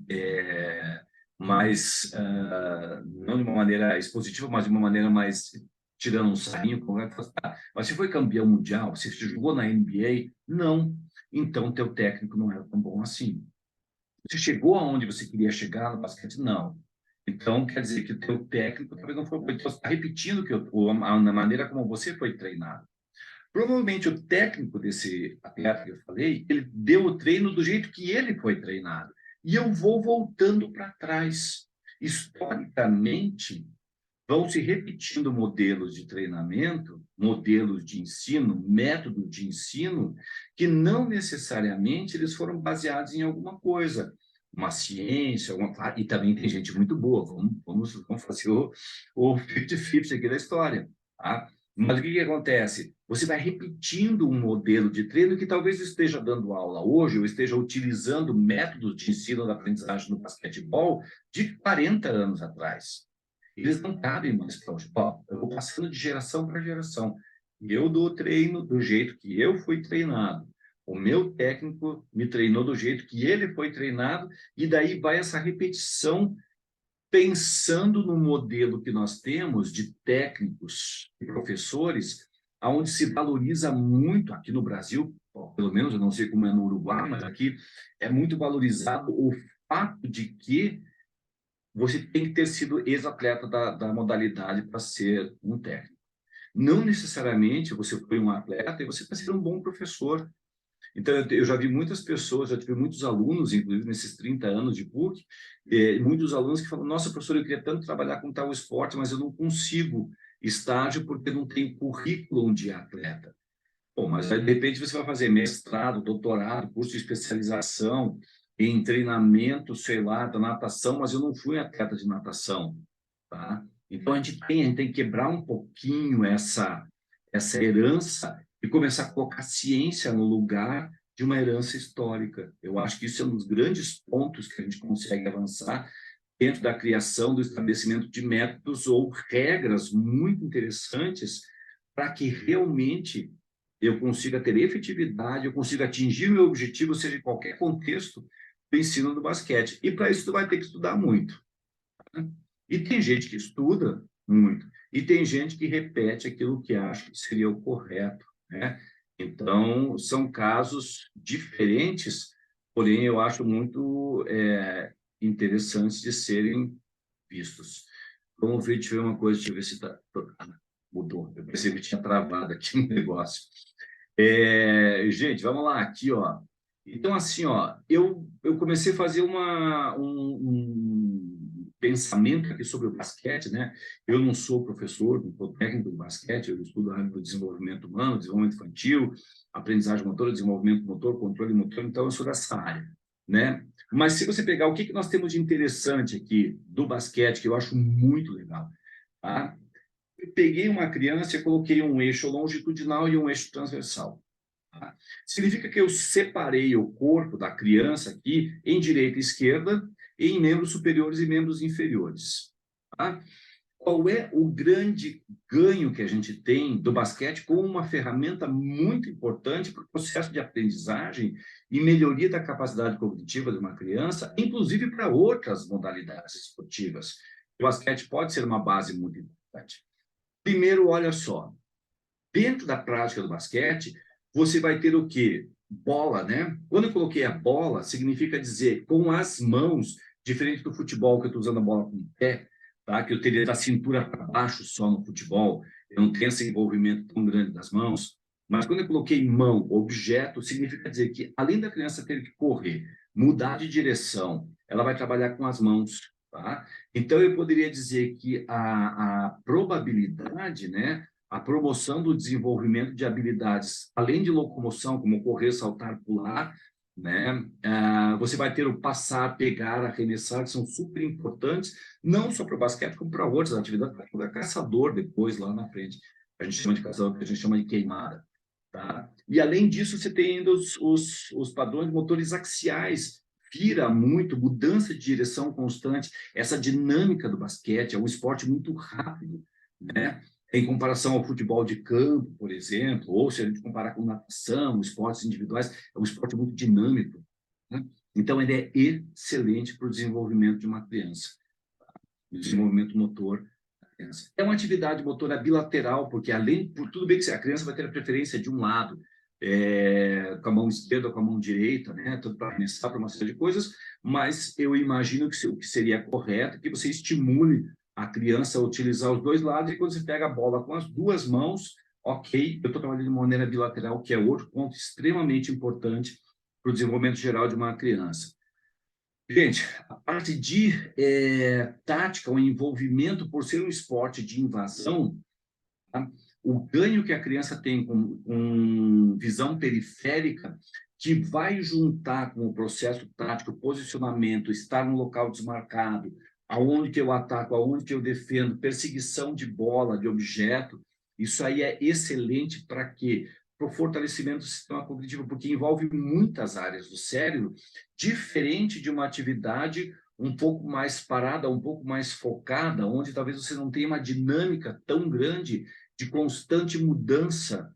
[SPEAKER 3] mais, não de uma maneira expositiva, mas de uma maneira mais tirando um sarinho, mas você foi campeão mundial? Você jogou na NBA? Não. Então, teu técnico não era tão bom assim. Você chegou aonde você queria chegar no basquete? Não. Então, quer dizer que o teu técnico talvez não foi. Então, você está repetindo a maneira como você foi treinado. Provavelmente o técnico desse atleta que eu falei, ele deu o treino do jeito que ele foi treinado. E eu vou voltando para trás. Historicamente, vão se repetindo modelos de treinamento, modelos de ensino, métodos de ensino, que não necessariamente eles foram baseados em alguma coisa, uma ciência, e também tem gente muito boa, vamos fazer o 50-50 aqui da história, tá? Mas o que acontece? Você vai repetindo um modelo de treino que talvez esteja dando aula hoje, ou esteja utilizando métodos de ensino da aprendizagem no basquetebol de 40 anos atrás. Eles não cabem mais para hoje. Eu vou passando de geração para geração. Eu dou treino do jeito que eu fui treinado. O meu técnico me treinou do jeito que ele foi treinado, e daí vai essa repetição pensando no modelo que nós temos de técnicos e professores, aonde se valoriza muito aqui no Brasil, pelo menos eu não sei como é no Uruguai, mas aqui é muito valorizado o fato de que você tem que ter sido ex-atleta da modalidade para ser um técnico. Não necessariamente você foi um atleta e você vai ser um bom professor. Então, eu já vi muitas pessoas, já tive muitos alunos, inclusive nesses 30 anos de PUC, muitos alunos que falam, nossa, professor, eu queria tanto trabalhar com tal esporte, mas eu não consigo estágio porque não tenho currículo de atleta. Bom, mas aí, de repente, você vai fazer mestrado, doutorado, curso de especialização em treinamento, sei lá, da natação, mas eu não fui atleta de natação, tá? Então, a gente tem que quebrar um pouquinho essa herança e começar a colocar ciência no lugar de uma herança histórica. Eu acho que isso é um dos grandes pontos que a gente consegue avançar dentro da criação, do estabelecimento de métodos ou regras muito interessantes para que realmente eu consiga ter efetividade, eu consiga atingir o meu objetivo, seja em qualquer contexto do ensino do basquete. E para isso tu vai ter que estudar muito. Né? E tem gente que estuda muito, e tem gente que repete aquilo que acha que seria o correto, né? Então, são casos diferentes, porém, eu acho muito interessantes de serem vistos. Vamos ver, deixa eu ver uma coisa, deixa eu ver se está... Mudou, eu percebi que tinha travado aqui um negócio. Gente, vamos lá, aqui, ó. Então, assim, ó, eu comecei a fazer pensamento aqui sobre o basquete, né? Eu não sou professor, não sou técnico de basquete, eu estudo a área do desenvolvimento humano, desenvolvimento infantil, aprendizagem motora, desenvolvimento motor, controle motor, então eu sou dessa área, né? Mas se você pegar o que nós temos de interessante aqui do basquete, que eu acho muito legal, tá? Eu peguei uma criança e coloquei um eixo longitudinal e um eixo transversal. Tá? Significa que eu separei o corpo da criança aqui em direita e esquerda, em membros superiores e membros inferiores. Tá? Qual é o grande ganho que a gente tem do basquete como uma ferramenta muito importante para o processo de aprendizagem e melhoria da capacidade cognitiva de uma criança, inclusive para outras modalidades esportivas? O basquete pode ser uma base muito importante. Primeiro, olha só, dentro da prática do basquete, você vai ter o quê? Bola, né? Quando eu coloquei a bola, significa dizer com as mãos, diferente do futebol, que eu estou usando a bola com o pé, tá? Que eu teria da cintura para baixo só no futebol, eu não tenho esse envolvimento tão grande das mãos. Mas quando eu coloquei mão, objeto, significa dizer que, além da criança ter que correr, mudar de direção, ela vai trabalhar com as mãos, tá? Então, eu poderia dizer que a probabilidade, né? A promoção do desenvolvimento de habilidades, além de locomoção, como correr, saltar, pular, né? Você vai ter o passar, pegar, arremessar, que são super importantes, não só para o basquete, como para outras atividades, para o caçador depois, lá na frente. A gente chama de caçador, que a gente chama de queimada. Tá? E, além disso, você tem ainda os padrões motores axiais, vira muito, mudança de direção constante, essa dinâmica do basquete, é um esporte muito rápido, né? Em comparação ao futebol de campo, por exemplo, ou se a gente comparar com natação, esportes individuais, é um esporte muito dinâmico, né? Então, ele é excelente para o desenvolvimento de uma criança, o desenvolvimento motor da criança. É uma atividade motora bilateral, porque por tudo bem que a criança vai ter a preferência de um lado, com a mão esquerda ou com a mão direita, né? Tanto para começar para uma série de coisas, mas eu imagino que o que seria correto é que você estimule a criança a utilizar os dois lados, e quando você pega a bola com as duas mãos, ok, eu estou trabalhando de maneira bilateral, que é outro ponto extremamente importante para o desenvolvimento geral de uma criança. Gente, a parte de tática, o envolvimento, por ser um esporte de invasão, tá? O ganho que a criança tem com visão periférica, que vai juntar com o processo tático, posicionamento, estar no local desmarcado, aonde que eu ataco, aonde que eu defendo, perseguição de bola, de objeto, isso aí é excelente para quê? Para o fortalecimento do sistema cognitivo, porque envolve muitas áreas do cérebro, diferente de uma atividade um pouco mais parada, um pouco mais focada, onde talvez você não tenha uma dinâmica tão grande de constante mudança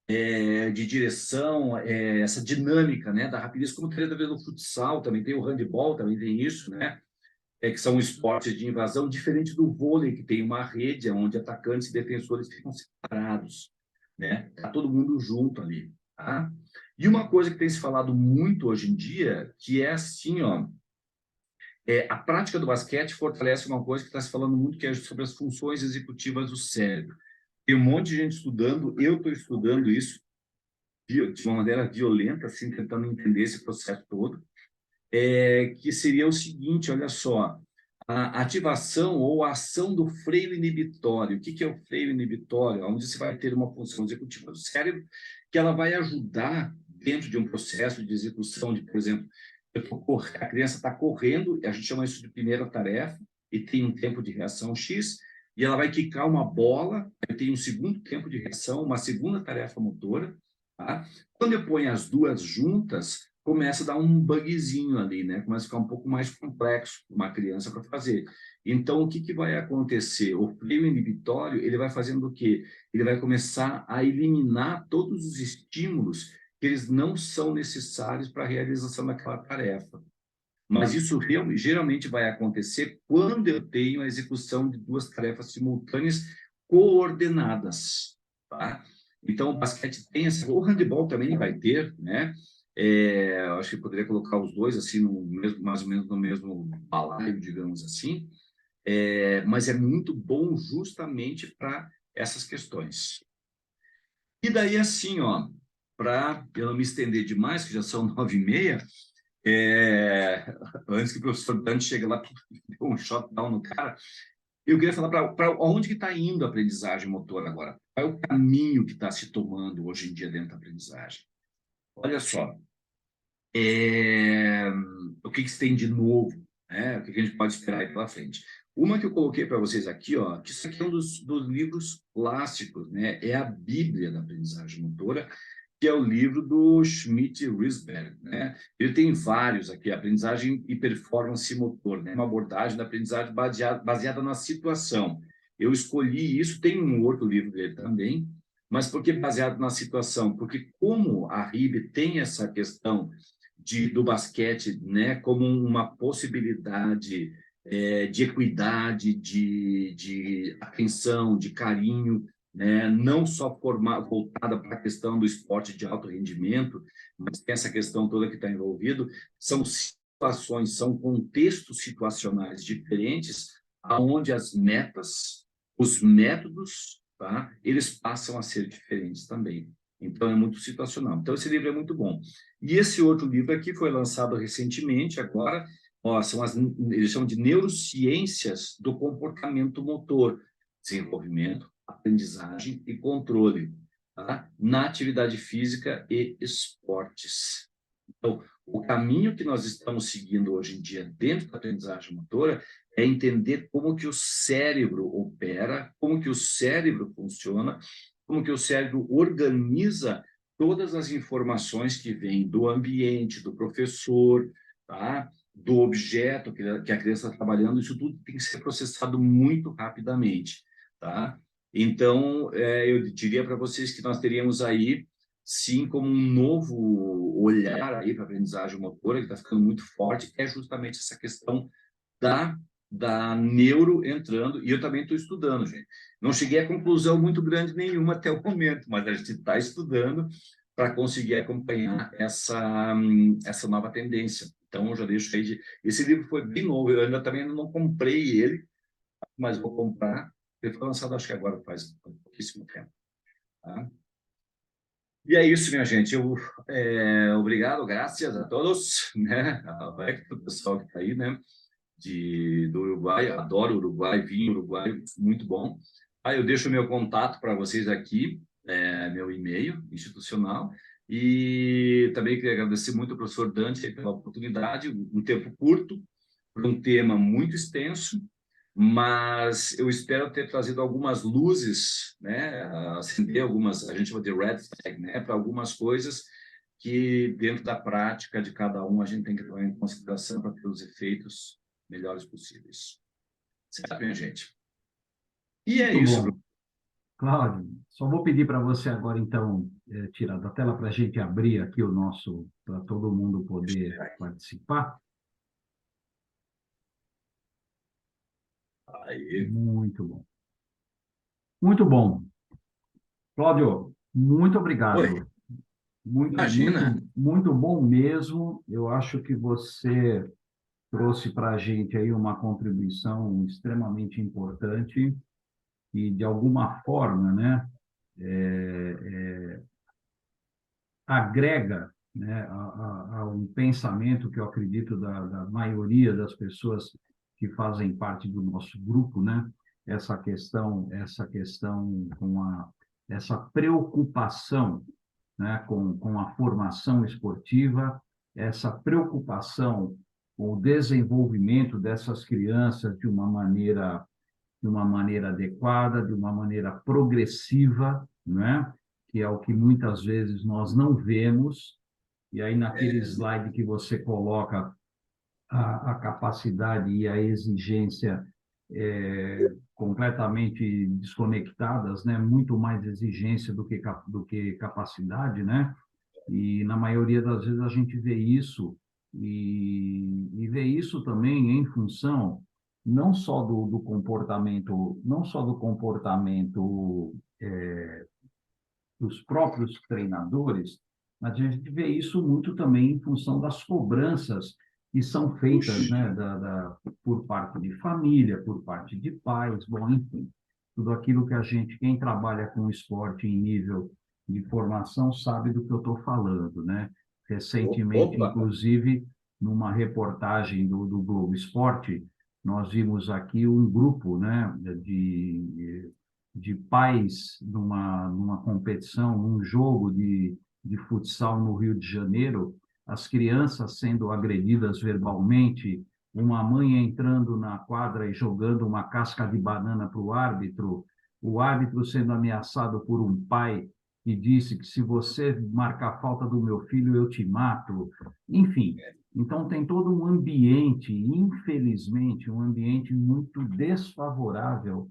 [SPEAKER 3] de direção, essa dinâmica, né, da rapidez, como teria talvez no futsal, também tem o handebol, também tem isso, né, que são esportes de invasão, diferente do vôlei, que tem uma rede onde atacantes e defensores ficam separados, né, tá todo mundo junto ali, tá? E uma coisa que tem se falado muito hoje em dia, que é assim, ó, a prática do basquete fortalece uma coisa que está se falando muito, que é sobre as funções executivas do cérebro. Tem um monte de gente estudando, eu estou estudando isso de uma maneira violenta, assim, tentando entender esse processo todo, que seria o seguinte, olha só, a ativação ou a ação do freio inibitório. O que é o freio inibitório? Onde você vai ter uma função executiva do cérebro que ela vai ajudar dentro de um processo de execução de, por exemplo, a criança está correndo, a gente chama isso de primeira tarefa, e tem um tempo de reação X, e ela vai quicar uma bola, eu tenho um segundo tempo de reação, uma segunda tarefa motora, tá? Quando eu ponho as duas juntas, começa a dar um bugzinho ali, né? Começa a ficar um pouco mais complexo para uma criança para fazer. Então, o que vai acontecer? O freio inibitório, ele vai fazendo o quê? Ele vai começar a eliminar todos os estímulos que eles não são necessários para a realização daquela tarefa. Mas isso geralmente vai acontecer quando eu tenho a execução de duas tarefas simultâneas coordenadas, tá? Então, o basquete tem essa... O handebol também vai ter, né? Acho que poderia colocar os dois, assim, no mesmo, mais ou menos no mesmo balaio, digamos assim. Mas é muito bom justamente para essas questões. E daí, assim, ó, para eu não me estender demais, que já são 9h30, Antes que o professor Dante chegue lá, deu um shutdown no cara, eu queria falar para onde que está indo a aprendizagem motora agora? Qual é o caminho que está se tomando hoje em dia dentro da aprendizagem? Olha só, o que se tem de novo, né? O que a gente pode esperar aí pela frente? Uma que eu coloquei para vocês aqui, ó, que isso aqui é um dos livros clássicos, né? É a Bíblia da aprendizagem motora, que é o livro do Schmidt-Risberg, né? Ele tem vários aqui, aprendizagem e performance motor, né? Uma abordagem da aprendizagem baseada na situação. Eu escolhi isso, tem um outro livro dele também, mas por que baseado na situação? Porque como a RIB tem essa questão do basquete, né, como uma possibilidade de equidade, de atenção, de carinho, né, não só voltada para a questão do esporte de alto rendimento, mas tem essa questão toda que está envolvido, são situações, são contextos situacionais diferentes, aonde as metas, os métodos, tá, eles passam a ser diferentes também. Então, é muito situacional. Então, esse livro é muito bom. E esse outro livro aqui foi lançado recentemente, agora, ó, eles chamam de Neurociências do Comportamento Motor, Desenvolvimento, Aprendizagem e Controle, tá? Na atividade física e esportes. Então, o caminho que nós estamos seguindo hoje em dia dentro da aprendizagem motora é entender como que o cérebro opera, como que o cérebro funciona, como que o cérebro organiza todas as informações que vêm do ambiente, do professor, tá? Do objeto que a criança está trabalhando, isso tudo tem que ser processado muito rapidamente, tá? Então, eu diria para vocês que nós teríamos aí, sim, como um novo olhar aí para a aprendizagem motora, que está ficando muito forte, é justamente essa questão da neuro entrando, e eu também estou estudando, gente. Não cheguei a conclusão muito grande nenhuma até o momento, mas a gente está estudando para conseguir acompanhar essa nova tendência. Então, eu já deixo aí esse livro foi bem novo, eu ainda também não comprei ele, mas vou comprar. Ele foi lançado, acho que agora faz pouquíssimo tempo. Tá? E é isso, minha gente. Obrigado, graças a todos, né? O pessoal que está aí, né? Do Uruguai, adoro Uruguai, vinho Uruguai, muito bom. Eu deixo meu contato para vocês aqui, meu e-mail institucional, e também queria agradecer muito ao professor Dante pela oportunidade, um tempo curto, para um tema muito extenso, mas eu espero ter trazido algumas luzes, né, acender algumas, a gente chama de red flag, né, para algumas coisas que dentro da prática de cada um a gente tem que tomar em consideração para ter os efeitos melhores possíveis. Certo, minha gente? E é
[SPEAKER 1] Muito
[SPEAKER 3] isso,
[SPEAKER 1] bom.
[SPEAKER 3] Bruno.
[SPEAKER 1] Cláudio, só vou pedir para você agora, então, tirar da tela para a gente abrir aqui o nosso, para todo mundo poder participar.
[SPEAKER 3] Aí.
[SPEAKER 1] Muito bom. Muito bom. Cláudio, muito obrigado.
[SPEAKER 3] Oi.
[SPEAKER 1] Muito,
[SPEAKER 3] Imagina.
[SPEAKER 1] muito bom mesmo. Eu acho que você trouxe para a gente aí uma contribuição extremamente importante e, de alguma forma, né, agrega, né, a um pensamento que eu acredito da maioria das pessoas que fazem parte do nosso grupo, né, essa questão essa preocupação, né, com a formação esportiva, essa preocupação com o desenvolvimento dessas crianças de uma maneira adequada, de uma maneira progressiva, né? Que é o que muitas vezes nós não vemos. E aí, naquele slide que você coloca a capacidade e a exigência completamente desconectadas, né? Muito mais exigência do que capacidade, né? E na maioria das vezes a gente vê isso e vê isso também em função não só do comportamento, dos próprios treinadores, mas a gente vê isso muito também em função das cobranças que são feitas, né, por parte de família, por parte de pais, bom, enfim, tudo aquilo que quem trabalha com esporte em nível de formação sabe do que eu estou falando, né? Recentemente,
[SPEAKER 3] Opa.
[SPEAKER 1] inclusive, numa reportagem do Globo Esporte, nós vimos aqui um grupo, né, de pais numa competição, num jogo de futsal no Rio de Janeiro, as crianças sendo agredidas verbalmente, uma mãe entrando na quadra e jogando uma casca de banana para o árbitro sendo ameaçado por um pai que disse que se você marcar falta do meu filho, eu te mato. Enfim, então tem todo um ambiente, infelizmente, um ambiente muito desfavorável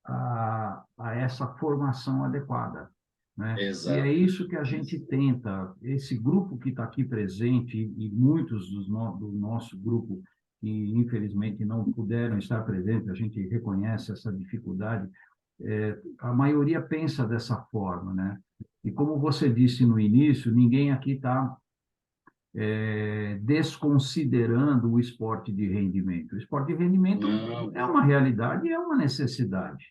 [SPEAKER 1] a essa formação adequada, né? E é
[SPEAKER 3] Exato.
[SPEAKER 1] isso que a gente tenta, esse grupo que está aqui presente, e muitos do nosso grupo que, infelizmente, não puderam estar presentes, a gente reconhece essa dificuldade, a maioria pensa dessa forma, né? E como você disse no início, ninguém aqui está desconsiderando o esporte de rendimento. O esporte de rendimento
[SPEAKER 3] Não,
[SPEAKER 1] é uma realidade e é uma necessidade,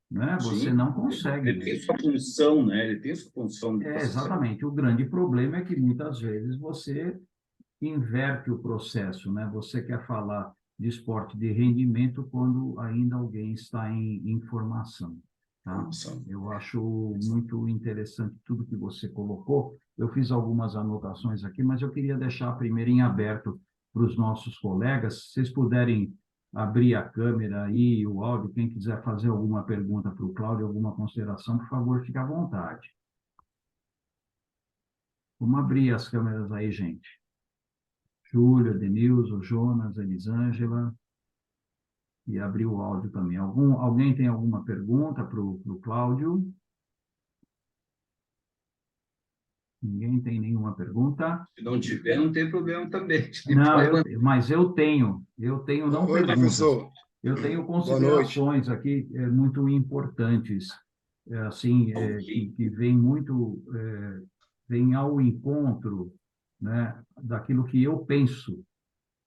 [SPEAKER 1] né? Você
[SPEAKER 3] sim.
[SPEAKER 1] não consegue.
[SPEAKER 3] Ele tem sua função, né? Ele tem sua função de processamento.
[SPEAKER 1] Exatamente. O grande problema é que muitas vezes você inverte o processo, né? Você quer falar de esporte de rendimento quando ainda alguém está em formação, tá?
[SPEAKER 3] Função.
[SPEAKER 1] Eu acho muito interessante tudo que você colocou. Eu fiz algumas anotações aqui, mas eu queria deixar primeiro em aberto para os nossos colegas. Se vocês puderem abrir a câmera e o áudio, quem quiser fazer alguma pergunta para o Cláudio, alguma consideração, por favor, fique à vontade. Vamos abrir as câmeras aí, gente. Júlia, Denilson, Jonas, Elisângela, e abrir o áudio também. Alguém tem alguma pergunta para o Cláudio? Ninguém tem nenhuma pergunta?
[SPEAKER 3] Se não tiver, não tem problema também.
[SPEAKER 1] Não, mas eu tenho não
[SPEAKER 4] Oi,
[SPEAKER 1] perguntas.
[SPEAKER 4] professor.
[SPEAKER 1] Eu tenho
[SPEAKER 4] Boa noite.
[SPEAKER 1] considerações aqui muito importantes, assim, que vem ao encontro, né, daquilo que eu penso.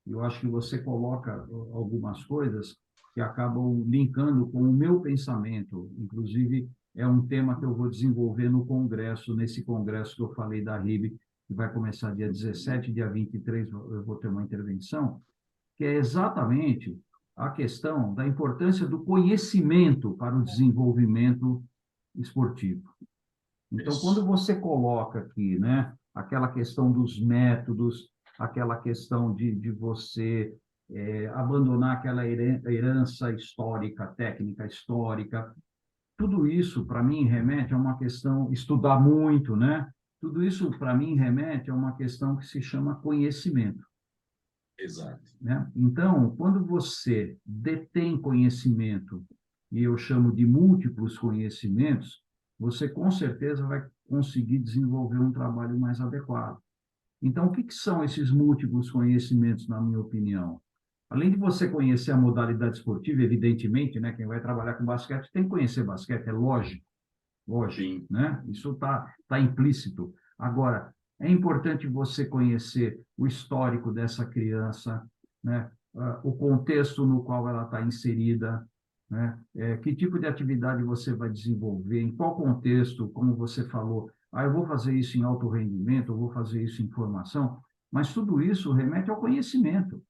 [SPEAKER 1] Eu acho que você coloca algumas coisas que acabam linkando com o meu pensamento. Inclusive, é um tema que eu vou desenvolver no congresso, nesse congresso que eu falei da RIB, que vai começar dia 17, dia 23, eu vou ter uma intervenção, que é exatamente a questão da importância do conhecimento para o desenvolvimento esportivo. Então, quando você coloca aqui, né, aquela questão dos métodos, aquela questão de você abandonar aquela herança histórica, técnica histórica, tudo isso, para mim, remete a uma questão, estudar muito, né? Tudo isso, para mim, remete a uma questão que se chama conhecimento.
[SPEAKER 3] Exato.
[SPEAKER 1] Né? Então, quando você detém conhecimento, e eu chamo de múltiplos conhecimentos, você com certeza vai conseguir desenvolver um trabalho mais adequado. Então, o que são esses múltiplos conhecimentos, na minha opinião? Além de você conhecer a modalidade esportiva, evidentemente, né, quem vai trabalhar com basquete tem que conhecer basquete, é lógico,
[SPEAKER 3] Sim.
[SPEAKER 1] né? Isso tá implícito. Agora, é importante você conhecer o histórico dessa criança, né? O contexto no qual ela está inserida, né? Que tipo de atividade você vai desenvolver, em qual contexto, como você falou, eu vou fazer isso em alto rendimento, eu vou fazer isso em formação, mas tudo isso remete ao conhecimento,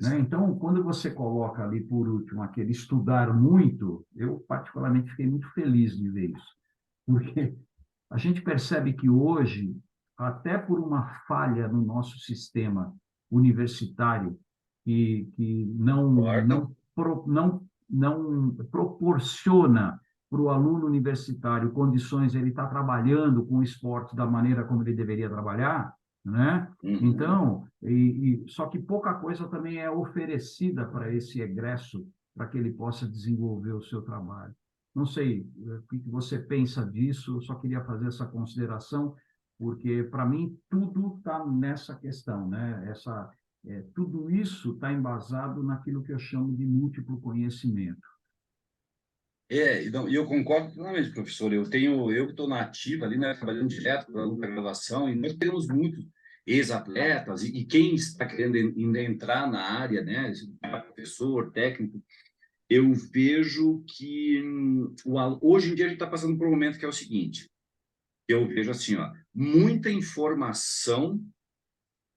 [SPEAKER 1] né? Então, quando você coloca ali, por último, aquele estudar muito, eu particularmente fiquei muito feliz de ver isso, porque a gente percebe que hoje, até por uma falha no nosso sistema universitário, que não proporciona para o aluno universitário condições de ele estar trabalhando com o esporte da maneira como ele deveria trabalhar, né? Então, só que pouca coisa também é oferecida para esse egresso, para que ele possa desenvolver o seu trabalho. Não sei o que você pensa disso, eu só queria fazer essa consideração, porque, para mim, tudo está nessa questão, né? Tudo isso está embasado naquilo que eu chamo de múltiplo conhecimento.
[SPEAKER 3] E eu concordo plenamente, professor. Eu que estou na ativa ali, né, trabalhando direto com aluno da graduação, e nós temos muitos ex-atletas e quem está querendo ainda entrar na área, né, professor, técnico. Eu vejo que hoje em dia a gente está passando por um momento que é o seguinte: eu vejo assim, ó, muita informação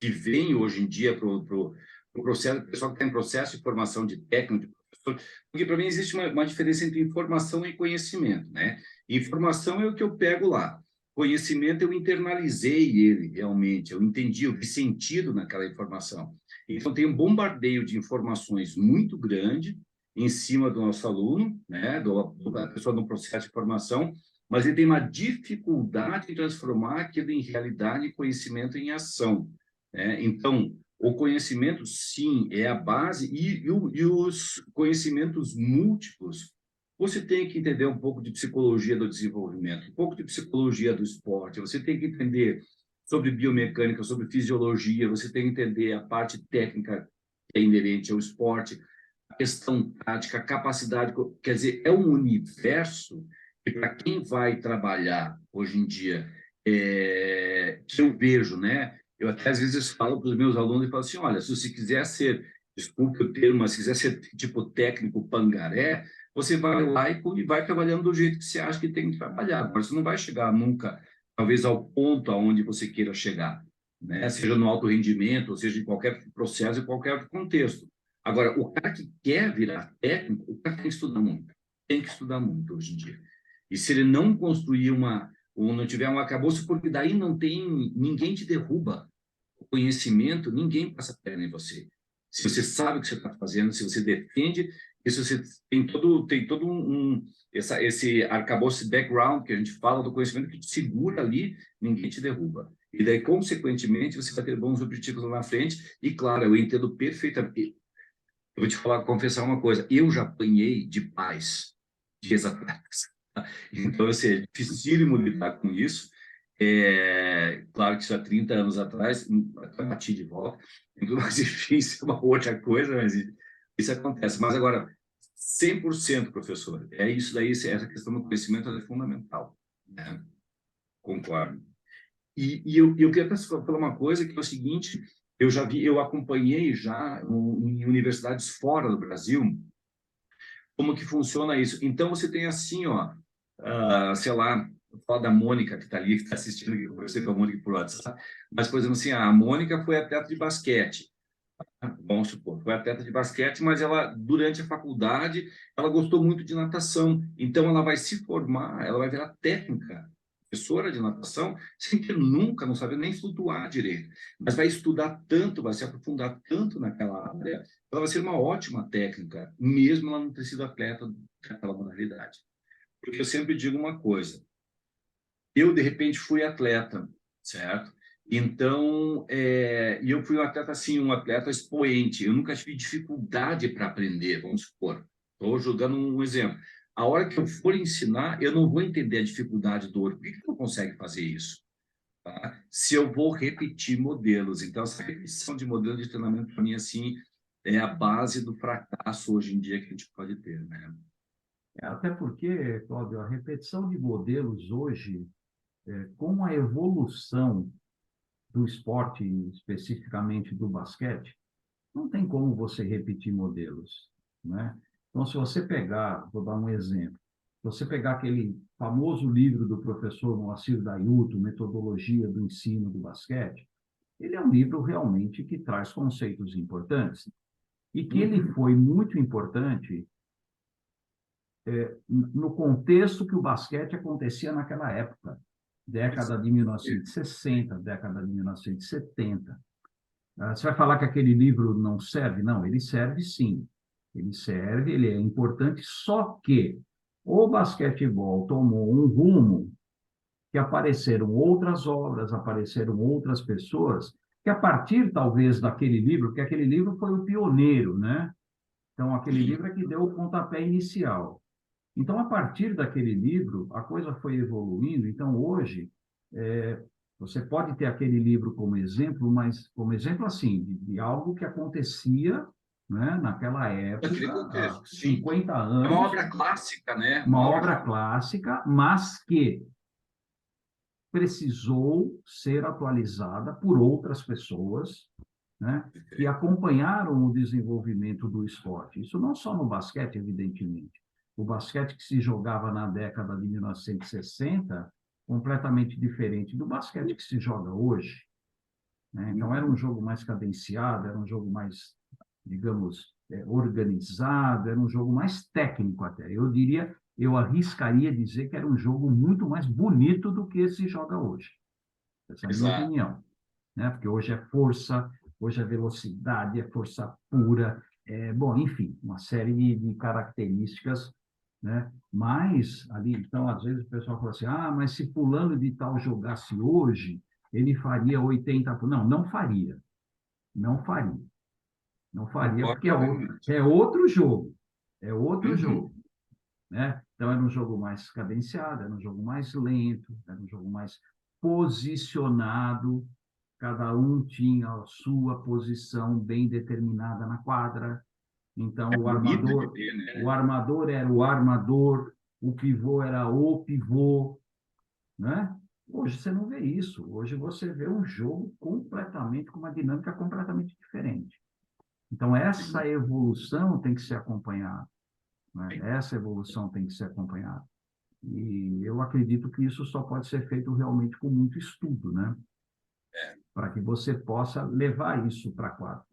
[SPEAKER 3] que vem hoje em dia para o processo, o pessoal que está em processo de formação de técnico, de professor, porque para mim existe uma diferença entre informação e conhecimento, né? Informação é o que eu pego lá. Conhecimento, eu internalizei ele realmente, eu entendi, eu vi sentido naquela informação. Então, tem um bombardeio de informações muito grande em cima do nosso aluno, né, da pessoa no processo de formação, mas ele tem uma dificuldade em transformar aquilo em realidade e conhecimento em ação, né? Então, o conhecimento, sim, é a base, e os conhecimentos múltiplos, você tem que entender um pouco de psicologia do desenvolvimento, um pouco de psicologia do esporte, você tem que entender sobre biomecânica, sobre fisiologia, você tem que entender a parte técnica que é inerente ao esporte, a questão tática, a capacidade, quer dizer, é um universo que, para quem vai trabalhar hoje em dia, que eu vejo, né? Eu até às vezes falo para os meus alunos e falo assim, olha, se você quiser ser, desculpe o termo, mas se quiser ser tipo técnico pangaré, você vai lá e vai trabalhando do jeito que você acha que tem que trabalhar. Agora, você não vai chegar nunca, talvez, ao ponto aonde você queira chegar, né? Seja no alto rendimento, ou seja em qualquer processo, em qualquer contexto. Agora, o cara que quer virar técnico, o cara tem que estudar muito. Tem que estudar muito hoje em dia. E se ele não construir ou não tiver um arcabouço, porque daí não tem, ninguém te derruba. O conhecimento, ninguém passa a perna em você. Se você sabe o que você está fazendo, se você defende, e se você tem todo esse arcabouço, esse background que a gente fala do conhecimento que te segura ali, ninguém te derruba. E daí, consequentemente, você vai ter bons objetivos lá na frente. E, claro, eu entendo perfeitamente. Eu vou te falar, confessar uma coisa. Eu já apanhei de pais de ex-atletas. Então, assim, é dificílimo lidar com isso. Claro que isso há 30 anos atrás, até bati de volta. É muito mais difícil, é uma outra coisa, mas isso acontece. Mas agora, 100%, professor, é isso daí, essa questão do conhecimento é fundamental, né? Concordo. Eu queria até falar uma coisa, que é o seguinte, eu acompanhei já em universidades fora do Brasil, como que funciona isso. Então, você tem assim, ó, sei lá, vou falar da Mônica, que está ali, que está assistindo, que eu conversei com a Mônica por WhatsApp, mas, por exemplo, assim, a Mônica foi atleta de basquete, vamos supor, foi atleta de basquete, mas ela, durante a faculdade, ela gostou muito de natação, então ela vai se formar, ela vai virar técnica, professora de natação, sem que nunca, não saber nem flutuar direito, mas vai estudar tanto, vai se aprofundar tanto naquela área, ela vai ser uma ótima técnica, mesmo ela não ter sido atleta daquela modalidade. Porque eu sempre digo uma coisa, eu, de repente, fui atleta, certo? Então, eu fui um atleta, assim, um atleta expoente. Eu nunca tive dificuldade para aprender, vamos supor. Estou jogando um exemplo. A hora que eu for ensinar, eu não vou entender a dificuldade do outro. Por que não consegue fazer isso? Tá? Se eu vou repetir modelos. Então, essa repetição de modelo de treinamento, para mim, assim, é a base do fracasso hoje em dia que a gente pode ter, né?
[SPEAKER 1] Até porque, Cláudio, a repetição de modelos hoje, com a evolução do esporte, especificamente do basquete, não tem como você repetir modelos, né? Então, se você pegar, vou dar um exemplo, se você pegar aquele famoso livro do professor Moacir Dayuto, Metodologia do Ensino do Basquete, ele é um livro realmente que traz conceitos importantes e que ele foi muito importante no contexto que o basquete acontecia naquela época, década de 1960, década de 1970. Você vai falar que aquele livro não serve? Não, ele serve sim. Ele serve, ele é importante, só que o basquetebol tomou um rumo que apareceram outras obras, apareceram outras pessoas, que a partir, talvez, daquele livro, porque aquele livro foi o pioneiro, né? Então, aquele livro é que deu o pontapé inicial. Então, a partir daquele livro, a coisa foi evoluindo. Então, hoje, você pode ter aquele livro como exemplo, mas como exemplo, assim, de algo que acontecia, né, naquela época, há 50 anos.
[SPEAKER 3] É uma obra clássica, né?
[SPEAKER 1] Uma obra clássica, mas que precisou ser atualizada por outras pessoas, né, que acompanharam o desenvolvimento do esporte. Isso não só no basquete, evidentemente. O basquete que se jogava na década de 1960, completamente diferente do basquete que se joga hoje. né? Então, era um jogo mais cadenciado, era um jogo mais, digamos, organizado, era um jogo mais técnico até. Eu arriscaria dizer que era um jogo muito mais bonito do que se joga hoje. Essa é a minha
[SPEAKER 3] Exato.
[SPEAKER 1] opinião, né? Porque hoje é força, hoje é velocidade, é força pura, bom, enfim, uma série de características, né? Mas ali, então, às vezes o pessoal fala assim, mas se fulano de tal jogasse hoje, ele faria 80. Não, não faria. Não faria. Não faria,
[SPEAKER 3] Concordo
[SPEAKER 1] porque
[SPEAKER 3] plenamente.
[SPEAKER 1] é outro jogo. É outro
[SPEAKER 3] Uhum.
[SPEAKER 1] jogo, né? Então, era um jogo mais cadenciado, era um jogo mais lento, era um jogo mais posicionado, cada um tinha a sua posição bem determinada na quadra. Então,
[SPEAKER 3] É bonito de ver,
[SPEAKER 1] o
[SPEAKER 3] né?
[SPEAKER 1] armador era o armador, o pivô era o pivô, né? Hoje você não vê isso. Hoje você vê um jogo completamente, com uma dinâmica completamente diferente. Então, essa
[SPEAKER 3] Sim.
[SPEAKER 1] evolução tem que ser acompanhada, né? Essa evolução tem que ser acompanhada. E eu acredito que isso só pode ser feito realmente com muito estudo, né? Para que você possa levar isso para a quadra,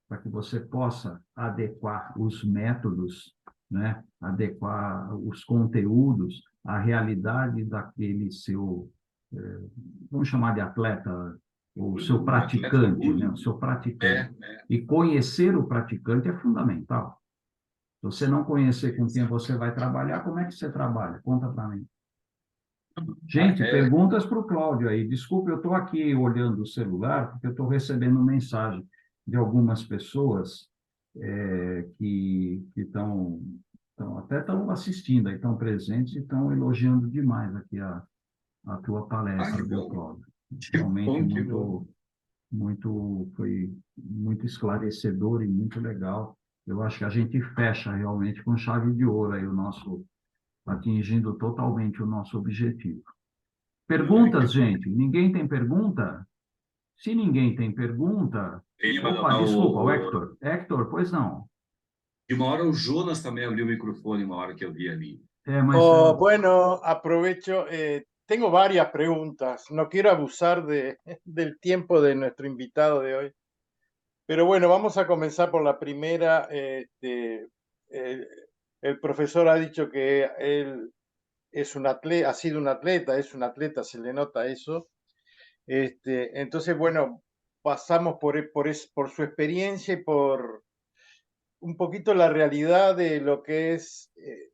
[SPEAKER 1] para que você possa adequar os métodos, né? Adequar os conteúdos à realidade daquele seu, vamos chamar de atleta, o seu
[SPEAKER 3] Um atleta
[SPEAKER 1] praticante, né? O
[SPEAKER 3] puro.
[SPEAKER 1] seu
[SPEAKER 3] É,
[SPEAKER 1] praticante.
[SPEAKER 3] é.
[SPEAKER 1] E conhecer o praticante é fundamental. Se você não conhecer com quem você vai trabalhar, como é que você trabalha? Conta para mim. Gente,
[SPEAKER 3] É,
[SPEAKER 1] perguntas para o Cláudio aí. Desculpe, eu estou aqui olhando o celular, porque eu estou recebendo mensagem de algumas pessoas que até estão assistindo, aí estão presentes e estão elogiando demais aqui a tua
[SPEAKER 3] que
[SPEAKER 1] palestra, viu,
[SPEAKER 3] bom.
[SPEAKER 1] Cláudio?
[SPEAKER 3] Que
[SPEAKER 1] Realmente
[SPEAKER 3] bom, que bom.
[SPEAKER 1] foi muito esclarecedor e muito legal. Eu acho que a gente fecha realmente com chave de ouro aí atingindo totalmente o nosso objetivo.
[SPEAKER 3] Que
[SPEAKER 1] Perguntas,
[SPEAKER 3] bom.
[SPEAKER 1] gente? Ninguém tem pergunta? Se ninguém tem pergunta.
[SPEAKER 3] Tem,
[SPEAKER 1] Opa, desculpa, o Hector. Hector, pois não.
[SPEAKER 3] de uma hora o Jonas também abriu o microfone, uma hora que eu vi ali.
[SPEAKER 1] Mas
[SPEAKER 2] Oh, bueno, aprovecho. Tengo varias preguntas. No quiero abusar del tiempo de nuestro invitado de hoy. Pero bueno, vamos a comenzar por la primera. El, el profesor ha dicho que él es un atleta, ha sido un atleta, es un atleta, se le nota eso. Entonces, bueno, pasamos por su experiencia y por un poquito la realidad de lo que es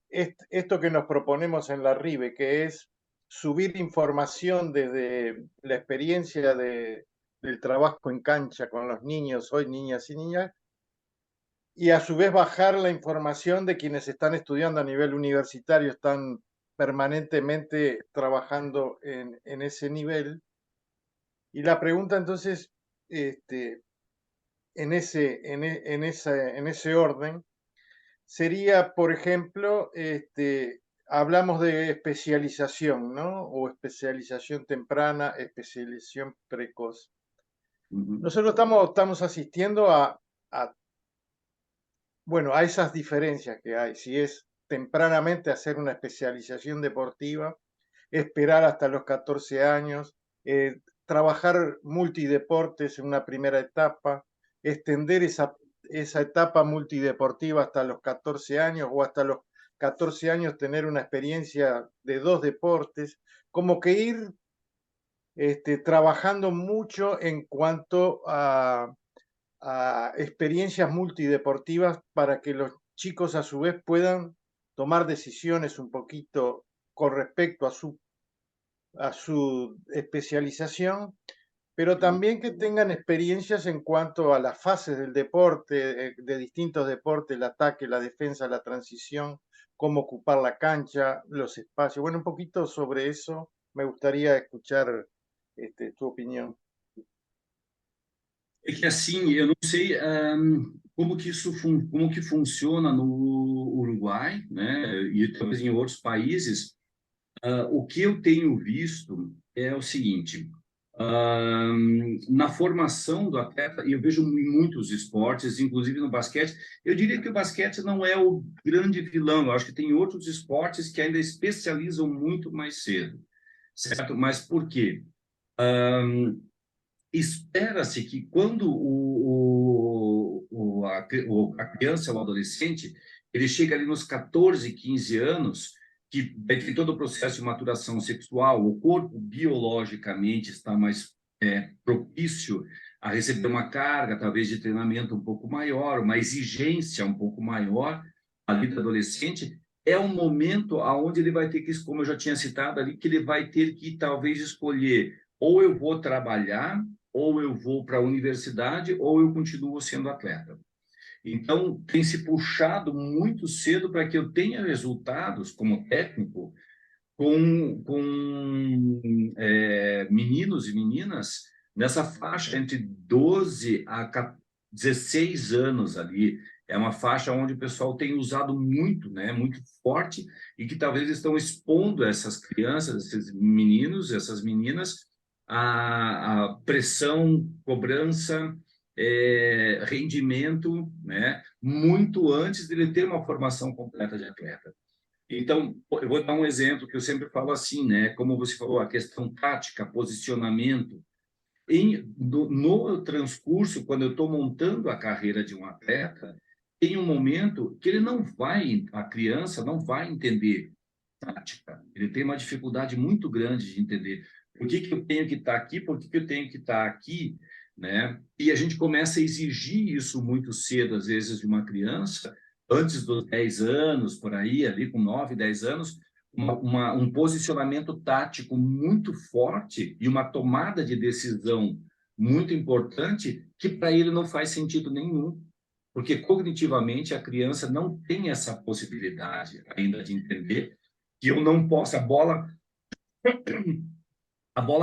[SPEAKER 2] esto que nos proponemos en la RIBE, que es subir información desde la experiencia del trabajo en cancha con los niños, hoy niñas y niñas, y a su vez bajar la información de quienes están estudiando a nivel universitario, están permanentemente trabajando en ese nivel. Y la pregunta entonces, en ese orden, sería, por ejemplo, hablamos de especialización, ¿no? O especialización temprana, especialización precoz.
[SPEAKER 3] Uhum.
[SPEAKER 2] Nosotros estamos asistiendo a, bueno, a esas diferencias que hay. Si es tempranamente hacer una especialización deportiva, esperar hasta los 14 años, trabajar multideportes en una primera etapa, extender esa etapa multideportiva hasta los 14 años o hasta los 14 años tener una experiencia de 2 deportes, como que ir trabajando mucho en cuanto a experiencias multideportivas para que los chicos a su vez puedan tomar decisiones un poquito con respecto a su especialización, pero también que tengan experiencias en cuanto a las fases del deporte, de distintos deportes, el ataque, la defensa, la transición, cómo ocupar la cancha, los espacios. Bueno, un poquito sobre eso me gustaría escuchar tu opinión.
[SPEAKER 3] É que assim, eu não sei como que como que funciona no Uruguai, né? E talvez em outros países. O que eu tenho visto é o seguinte: na formação do atleta, e eu vejo em muitos esportes, inclusive no basquete, eu diria que o basquete não é o grande vilão. Eu acho que tem outros esportes que ainda especializam muito mais cedo, certo? Mas por quê? espera-se que quando a criança ou o adolescente, ele chega ali nos 14, 15 anos, que tem todo o processo de maturação sexual, o corpo biologicamente está mais propício a receber uma carga, talvez de treinamento um pouco maior, uma exigência um pouco maior ali do adolescente, é um momento onde ele vai ter que, como eu já tinha citado ali, que ele vai ter que talvez escolher ou eu vou trabalhar, ou eu vou para a universidade, ou eu continuo sendo atleta. Então, tem se puxado muito cedo para que eu tenha resultados como técnico com meninos e meninas nessa faixa entre 12 a 16 anos ali. É uma faixa onde o pessoal tem usado muito, né, muito forte, e que talvez estão expondo essas crianças, esses meninos, essas meninas, a pressão, cobrança, rendimento, né, muito antes de ele ter uma formação completa de atleta. Então, eu vou dar um exemplo que eu sempre falo assim, né? Como você falou, a questão tática, posicionamento. No transcurso, quando eu estou montando a carreira de um atleta, tem um momento que ele não vai, a criança não vai entender tática. Ele tem uma dificuldade muito grande de entender por que eu tenho que estar aqui, por que eu tenho que estar aqui, né? E a gente começa a exigir isso muito cedo, às vezes, de uma criança, antes dos 10 anos, por aí, ali com 9, 10 anos, um posicionamento tático muito forte e uma tomada de decisão muito importante que para ele não faz sentido nenhum, porque cognitivamente a criança não tem essa possibilidade ainda de entender que eu não posso, a bola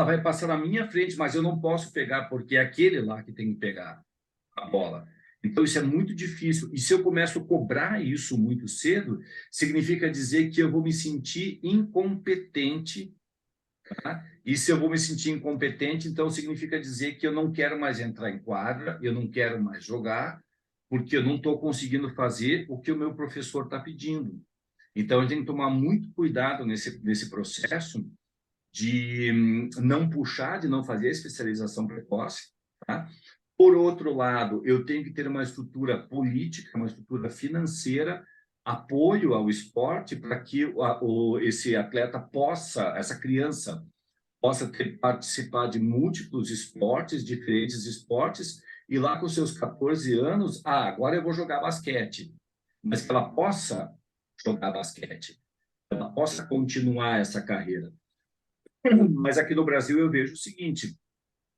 [SPEAKER 3] vai passar na minha frente, mas eu não posso pegar porque é aquele lá que tem que pegar a bola. Então, isso é muito difícil. E se eu começo a cobrar isso muito cedo, significa dizer que eu vou me sentir incompetente. Tá? E se eu vou me sentir incompetente, então significa dizer que eu não quero mais entrar em quadra, eu não quero mais jogar, porque eu não estou conseguindo fazer o que o meu professor está pedindo. Então, eu tenho que tomar muito cuidado nesse processo de não puxar, de não fazer a especialização precoce, tá? Por outro lado, eu tenho que ter uma estrutura política, uma estrutura financeira, apoio ao esporte para que esse atleta possa, essa criança, possa participar de múltiplos esportes, diferentes esportes, e lá com seus 14 anos, agora eu vou jogar basquete. Mas que ela possa jogar basquete, ela possa continuar essa carreira. Mas aqui no Brasil eu vejo o seguinte: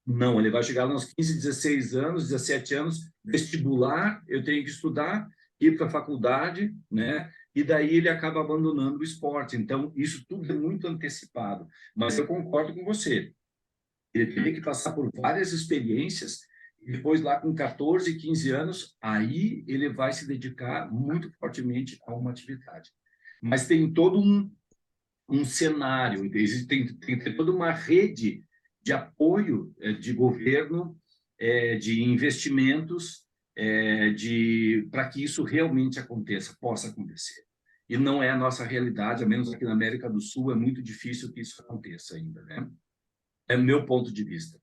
[SPEAKER 3] não, ele vai chegar nos 15, 16 anos, 17 anos, vestibular, eu tenho que estudar, ir para a faculdade, né? E daí ele acaba abandonando o esporte. Então, isso tudo é muito antecipado. Mas eu concordo com você. Ele tem que passar por várias experiências, e depois, lá com 14, 15 anos, aí ele vai se dedicar muito fortemente a uma atividade. Mas tem todo um cenário, tem que ter toda uma rede de apoio de governo, de investimentos, para que isso realmente aconteça, possa acontecer. E não é a nossa realidade, a menos aqui na América do Sul, é muito difícil que isso aconteça ainda, né? É o meu ponto de vista.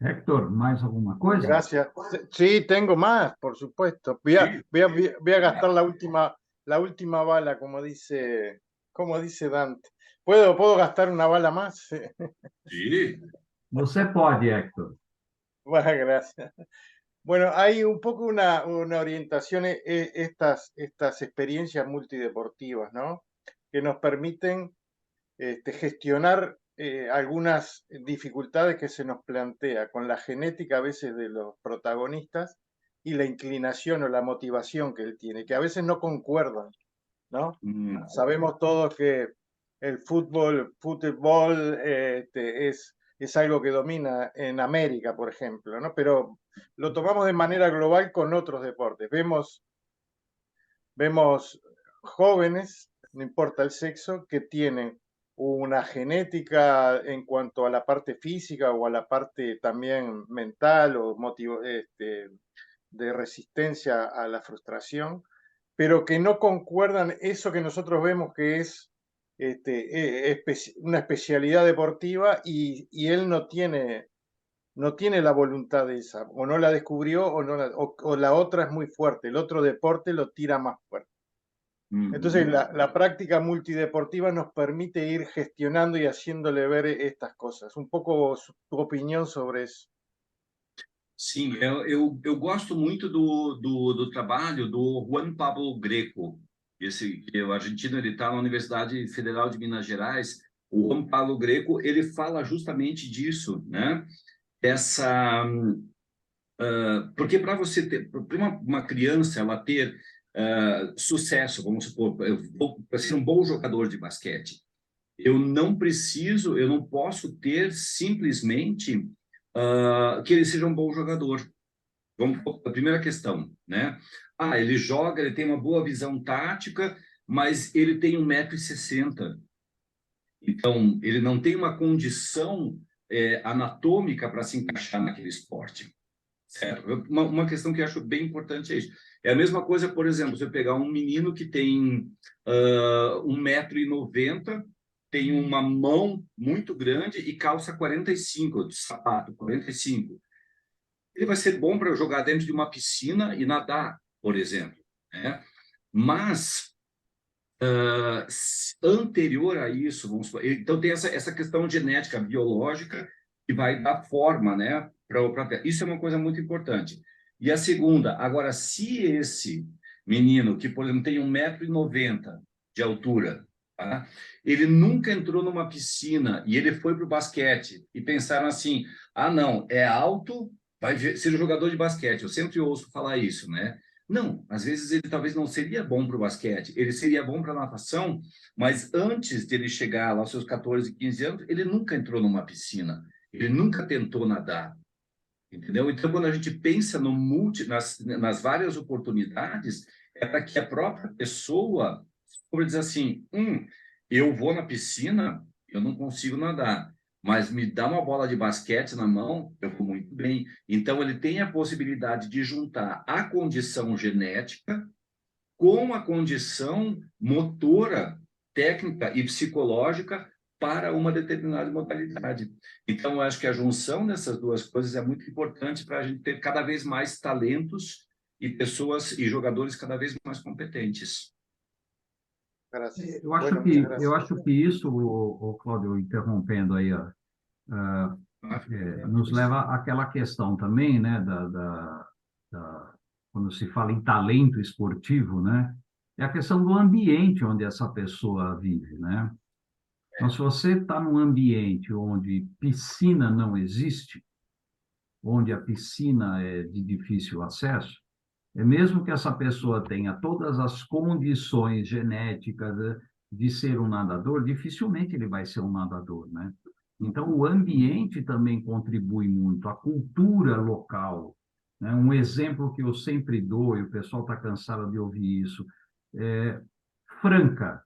[SPEAKER 1] Héctor, mais alguma coisa?
[SPEAKER 2] Gracias. Sí, tengo más, por supuesto.
[SPEAKER 3] Sí.
[SPEAKER 2] Voy a gastar la última bala, como dice Dante. ¿Puedo gastar una bala más?
[SPEAKER 3] Sí.
[SPEAKER 1] Você pode, Héctor.
[SPEAKER 2] Bueno, gracias. Bueno, hay un poco una orientación, estas experiencias multideportivas, ¿no? Que nos permiten gestionar algunas dificultades que se nos plantea con la genética a veces de los protagonistas y la inclinación o la motivación que él tiene, que a veces no concuerdan, ¿no? Sabemos todos que el fútbol es algo que domina en América, por ejemplo, ¿no? Pero lo tomamos de manera global con otros deportes. Vemos jóvenes, no importa el sexo, que tienen una genética en cuanto a la parte física o a la parte también mental o de resistencia a la frustración, pero que no concuerdan eso que nosotros vemos que es una especialidad deportiva y él no tiene la voluntad de esa, o no la descubrió, o la otra es muy fuerte, el otro deporte lo tira más fuerte. Entonces la práctica multideportiva nos permite ir gestionando y haciéndole ver estas cosas. Un poco tu opinião sobre isso.
[SPEAKER 3] Sim, eu gosto muito do trabalho do Juan Pablo Greco. O argentino, ele está na Universidade Federal de Minas Gerais. O Juan Pablo Greco, ele fala justamente disso, né? Porque para você ter, para uma criança ela ter sucesso, vamos supor, para ser um bom jogador de basquete, eu não posso ter simplesmente que ele seja um bom jogador. Vamos a primeira questão, né? Ele joga, ele tem uma boa visão tática, mas ele tem 1,60 m. Então, ele não tem uma condição anatômica para se encaixar naquele esporte. Certo? Uma questão que eu acho bem importante é isso. É a mesma coisa, por exemplo, se eu pegar um menino que tem 1,90 m, tem uma mão muito grande e calça 45, de sapato, 45. Ele vai ser bom para jogar dentro de uma piscina e nadar, por exemplo, né? Mas, anterior a isso, vamos supor, então tem essa questão genética, biológica, que vai dar forma, né? Isso é uma coisa muito importante. E a segunda, agora, se esse menino, que, por exemplo, tem 1,90 m de altura, tá? Ele nunca entrou numa piscina e ele foi para o basquete e pensaram assim, não, é alto, vai ser jogador de basquete. Eu sempre ouço falar isso, né? Não, às vezes ele talvez não seria bom para o basquete, ele seria bom para a natação, mas antes de ele chegar lá aos seus 14, 15 anos, ele nunca entrou numa piscina, ele nunca tentou nadar. Entendeu? Então, quando a gente pensa no nas várias oportunidades, é para que a própria pessoa diz assim, eu vou na piscina, eu não consigo nadar, mas me dá uma bola de basquete na mão, eu vou muito bem. Então, ele tem a possibilidade de juntar a condição genética com a condição motora, técnica e psicológica para uma determinada modalidade. Então, eu acho que a junção dessas duas coisas é muito importante para a gente ter cada vez mais talentos e pessoas e jogadores cada vez mais competentes.
[SPEAKER 1] Eu acho que isso, o Cláudio, interrompendo aí, nos leva àquela questão também, né, quando se fala em talento esportivo, né, é a questão do ambiente onde essa pessoa vive, né? Então, se você está num ambiente onde piscina não existe, onde a piscina é de difícil acesso, mesmo que essa pessoa tenha todas as condições genéticas de ser um nadador, dificilmente ele vai ser um nadador, né? Então, o ambiente também contribui muito, a cultura local, né? Um exemplo que eu sempre dou, e o pessoal está cansado de ouvir isso, Franca.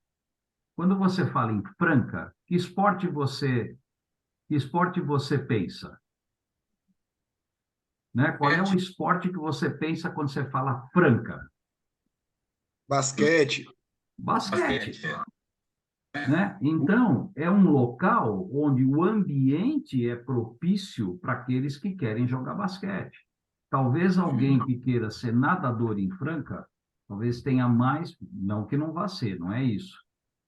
[SPEAKER 1] Quando você fala em Franca, que esporte você pensa? Né? Qual é o esporte que você pensa quando você fala Franca?
[SPEAKER 4] Basquete.
[SPEAKER 1] Basquete. Né? Então, é um local onde o ambiente é propício para aqueles que querem jogar basquete. Talvez alguém que queira ser nadador em Franca, talvez tenha mais, não que não vá ser, não é isso.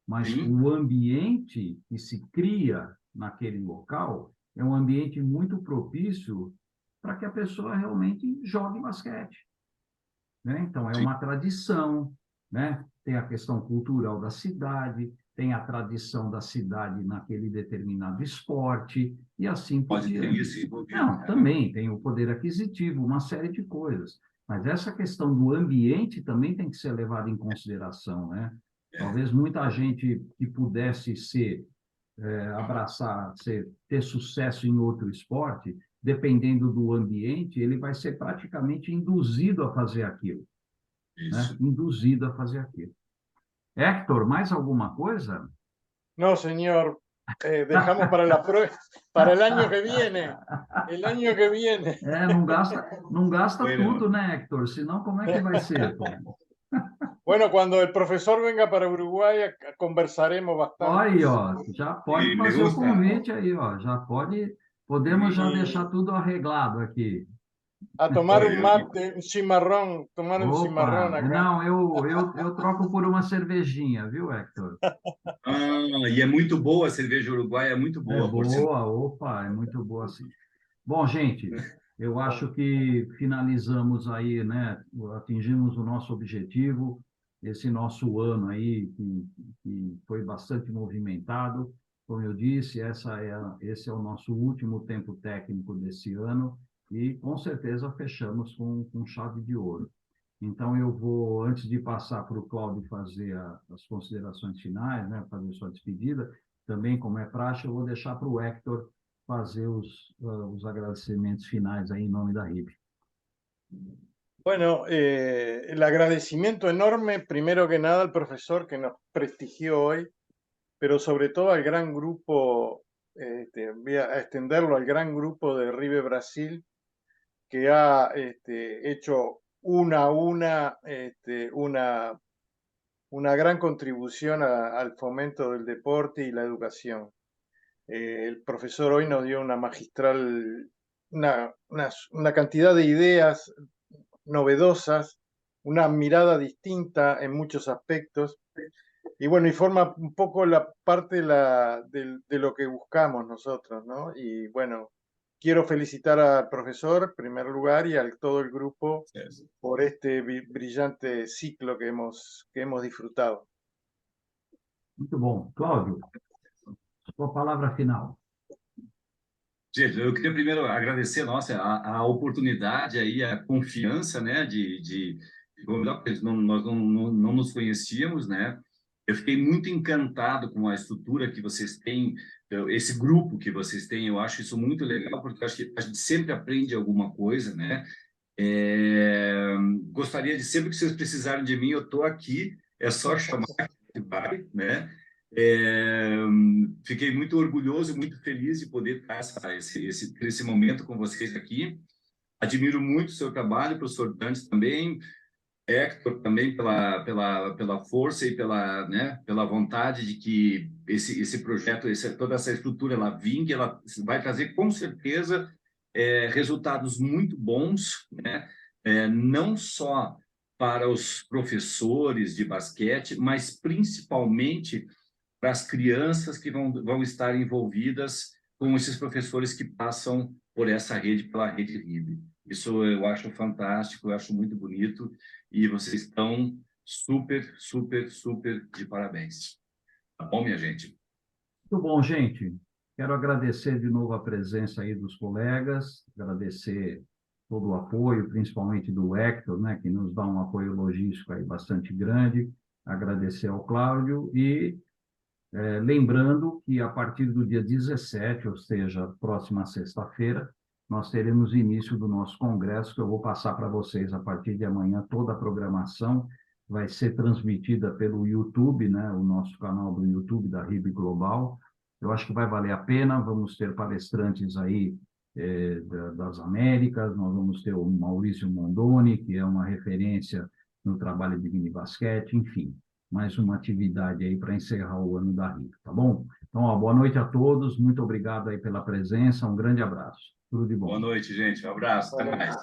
[SPEAKER 1] Mas o ambiente que se cria naquele local é um ambiente muito propício para que a pessoa realmente jogue basquete. Né? Então, é uma tradição, né? Tem a questão cultural da cidade, tem a tradição da cidade naquele determinado esporte, e assim por diante. Não, também tem o poder aquisitivo, uma série de coisas. Mas essa questão do ambiente também tem que ser levada em consideração, né? Talvez muita gente que pudesse ter sucesso em outro esporte, dependendo do ambiente, ele vai ser praticamente induzido a fazer aquilo. Né? Induzido a fazer aquilo. Héctor, mais alguma coisa?
[SPEAKER 2] Não, senhor. Dejamos para el año que viene. El año que viene.
[SPEAKER 1] Não gasta tudo, né, Héctor? Senão, como é que vai ser?
[SPEAKER 2] Bueno, cuando el profesor venga para Uruguay, conversaremos bastante.
[SPEAKER 1] Aí, ó, já pode
[SPEAKER 3] me
[SPEAKER 1] fazer o
[SPEAKER 3] gusta.
[SPEAKER 1] convite aí, ó, já pode, podemos já
[SPEAKER 2] E-
[SPEAKER 1] deixar tudo arreglado aqui.
[SPEAKER 2] A tomar
[SPEAKER 3] Olha,
[SPEAKER 2] un mate, un cimarrón, tomar un cimarrón
[SPEAKER 1] Opa,
[SPEAKER 2] acá.
[SPEAKER 1] não, eu troco por uma cervejinha, viu, Hector?
[SPEAKER 3] e é muito boa a cerveja uruguaia, é muito
[SPEAKER 1] É
[SPEAKER 3] boa, por sinal.
[SPEAKER 1] boa, opa, é muito boa sim. Bom, gente, eu acho que finalizamos aí, né? Atingimos o nosso objetivo, esse nosso ano aí, que foi bastante movimentado. Como eu disse, esse é o nosso último tempo técnico desse ano e, com certeza, fechamos com chave de ouro. Então, eu vou, antes de passar para o Cláudio fazer as considerações finais, né, fazer sua despedida, também, como é praxe, eu vou deixar para o Hector fazer os agradecimentos finais aí em nome da RIB.
[SPEAKER 2] Bueno, el agradecimiento enorme, primero que nada, al profesor que nos prestigió hoy, pero sobre todo al gran grupo, voy a extenderlo al gran grupo de Ribe Brasil, que ha hecho una gran contribución al fomento del deporte y la educación. El profesor hoy nos dio una magistral, una cantidad de ideas novedosas, una mirada distinta en muchos aspectos, y bueno, y forma un poco la parte de lo que buscamos nosotros, ¿no? Y bueno, quiero felicitar al profesor en primer lugar y a todo el grupo por este brillante ciclo que hemos disfrutado.
[SPEAKER 1] Muito bom. Cláudio, sua palavra final.
[SPEAKER 3] Gente, eu queria primeiro agradecer, nossa, a oportunidade aí, a confiança, né, de convidar, porque nós não nos conhecíamos, né? Eu fiquei muito encantado com a estrutura que vocês têm, esse grupo que vocês têm. Eu acho isso muito legal, porque eu acho que a gente sempre aprende alguma coisa, né? Gostaria de, sempre que vocês precisarem de mim, eu estou aqui, é só chamar, né? Fiquei muito orgulhoso, muito feliz de poder estar esse momento com vocês aqui. Admiro muito o seu trabalho, professor Dantes também, Hector também pela força e pela vontade de que esse projeto, toda essa estrutura, ela vingue, ela vai trazer com certeza resultados muito bons, né? Não só para os professores de basquete, mas principalmente para as crianças que vão estar envolvidas com esses professores que passam por essa rede, pela rede RIB. Isso eu acho fantástico, eu acho muito bonito, e vocês estão super, super, super de parabéns. Tá bom, minha gente?
[SPEAKER 1] Muito bom, gente. Quero agradecer de novo a presença aí dos colegas, agradecer todo o apoio, principalmente do Hector, né, que nos dá um apoio logístico aí bastante grande, agradecer ao Cláudio e lembrando que a partir do dia 17, ou seja, próxima sexta-feira, nós teremos início do nosso congresso, que eu vou passar para vocês a partir de amanhã. Toda a programação vai ser transmitida pelo YouTube, né, o nosso canal do YouTube da RIB Global. Eu acho que vai valer a pena. Vamos ter palestrantes aí das Américas, nós vamos ter o Maurício Mondoni, que é uma referência no trabalho de minibasquete, enfim, mais uma atividade aí para encerrar o ano da RIB, tá bom? Então, ó, boa noite a todos, muito obrigado aí pela presença, um grande abraço, tudo de bom.
[SPEAKER 3] Boa noite, gente, um abraço, até mais.